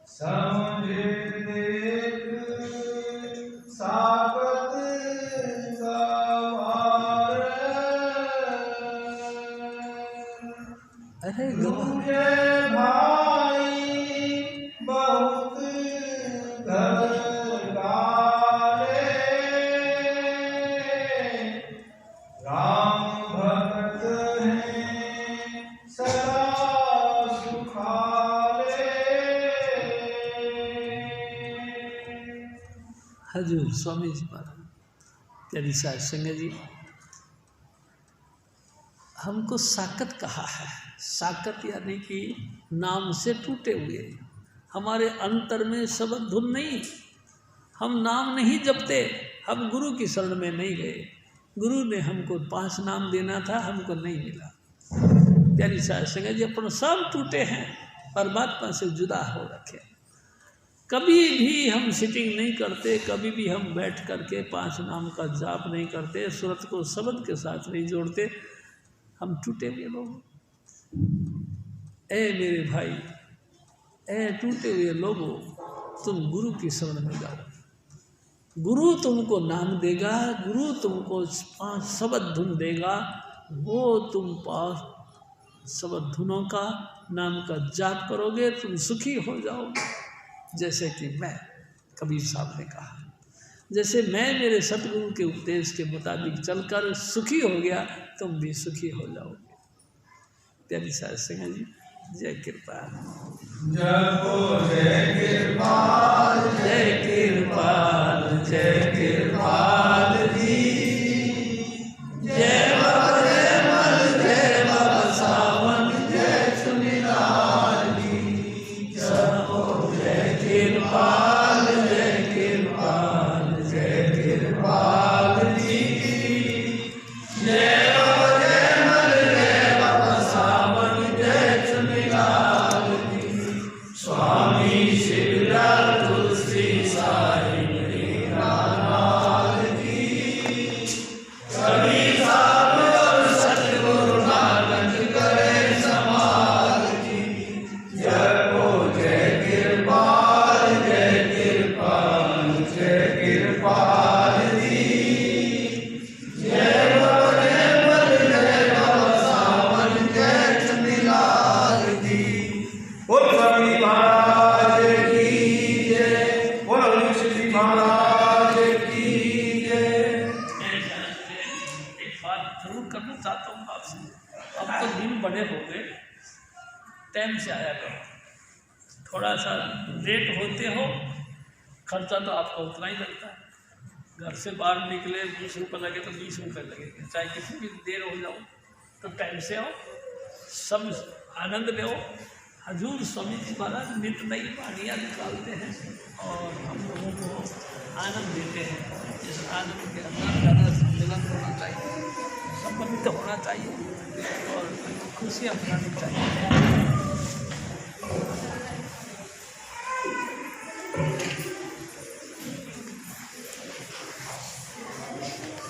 समझ देख साकत गवार। अरे तुझे भाई बहुत घर डाले, राम भक्त हैं सदा सुखाले। हजूर स्वामी जी महाराज प्यारी साध संगत जी, हमको साकत कहा है। साकत यानी कि नाम से टूटे हुए, हमारे अंतर में शब्द धुन नहीं, हम नाम नहीं जपते, हम गुरु की शरण में नहीं गए। गुरु ने हमको 5 नाम देना था, हमको नहीं मिला। प्यारी साध संगत जी, अपन सब टूटे हैं, परमात्मा से जुदा हो रखे। कभी भी हम सिटिंग नहीं करते, कभी भी हम बैठ करके 5 नाम का जाप नहीं करते, सूरत को शब्द के साथ नहीं जोड़ते, हम टूटे हुए लोग। ए मेरे भाई, ए टूटे हुए लोगों, तुम गुरु की शरण में जाओ। गुरु तुमको नाम देगा, गुरु तुमको 5 शब्द धुन देगा, वो तुम 5 शब्द धुनों का नाम का जाप करोगे, तुम सुखी हो जाओगे। जैसे कि मैं कबीर साहब ने कहा, जैसे मैं मेरे सतगुरु के उपदेश के मुताबिक चलकर सुखी हो गया, तुम भी सुखी हो जाओगे। प्यारी साध संगत जी, जय कृपाल। जय कृपाल, जय कृपाल, जय कृपाल जी। जय बाबा जय मल, जय बाबा सावन, जय चुनीलाल जी। जय कृपाल, जय कृपाल, जय कृपाल जी। जय टाइम से आया करो। थोड़ा सा लेट होते हो, खर्चा तो आपका उतना ही लगता है। घर से बाहर निकले 20 रुपये लगे तो 20 रुपये लगेंगे, चाहे कितनी भी देर हो जाओ, तो टाइम से आओ, सब आनंद लो। हजूर स्वामी जी महाराज नित नई वाणियाँ निकालते हैं और हम लोगों को आनंद देते हैं। इस आनंद के अंदर ज़्यादा सम्मेलन होना चाहिए, सम्मिलित होना चाहिए और खुशियाँ मनानी चाहिए।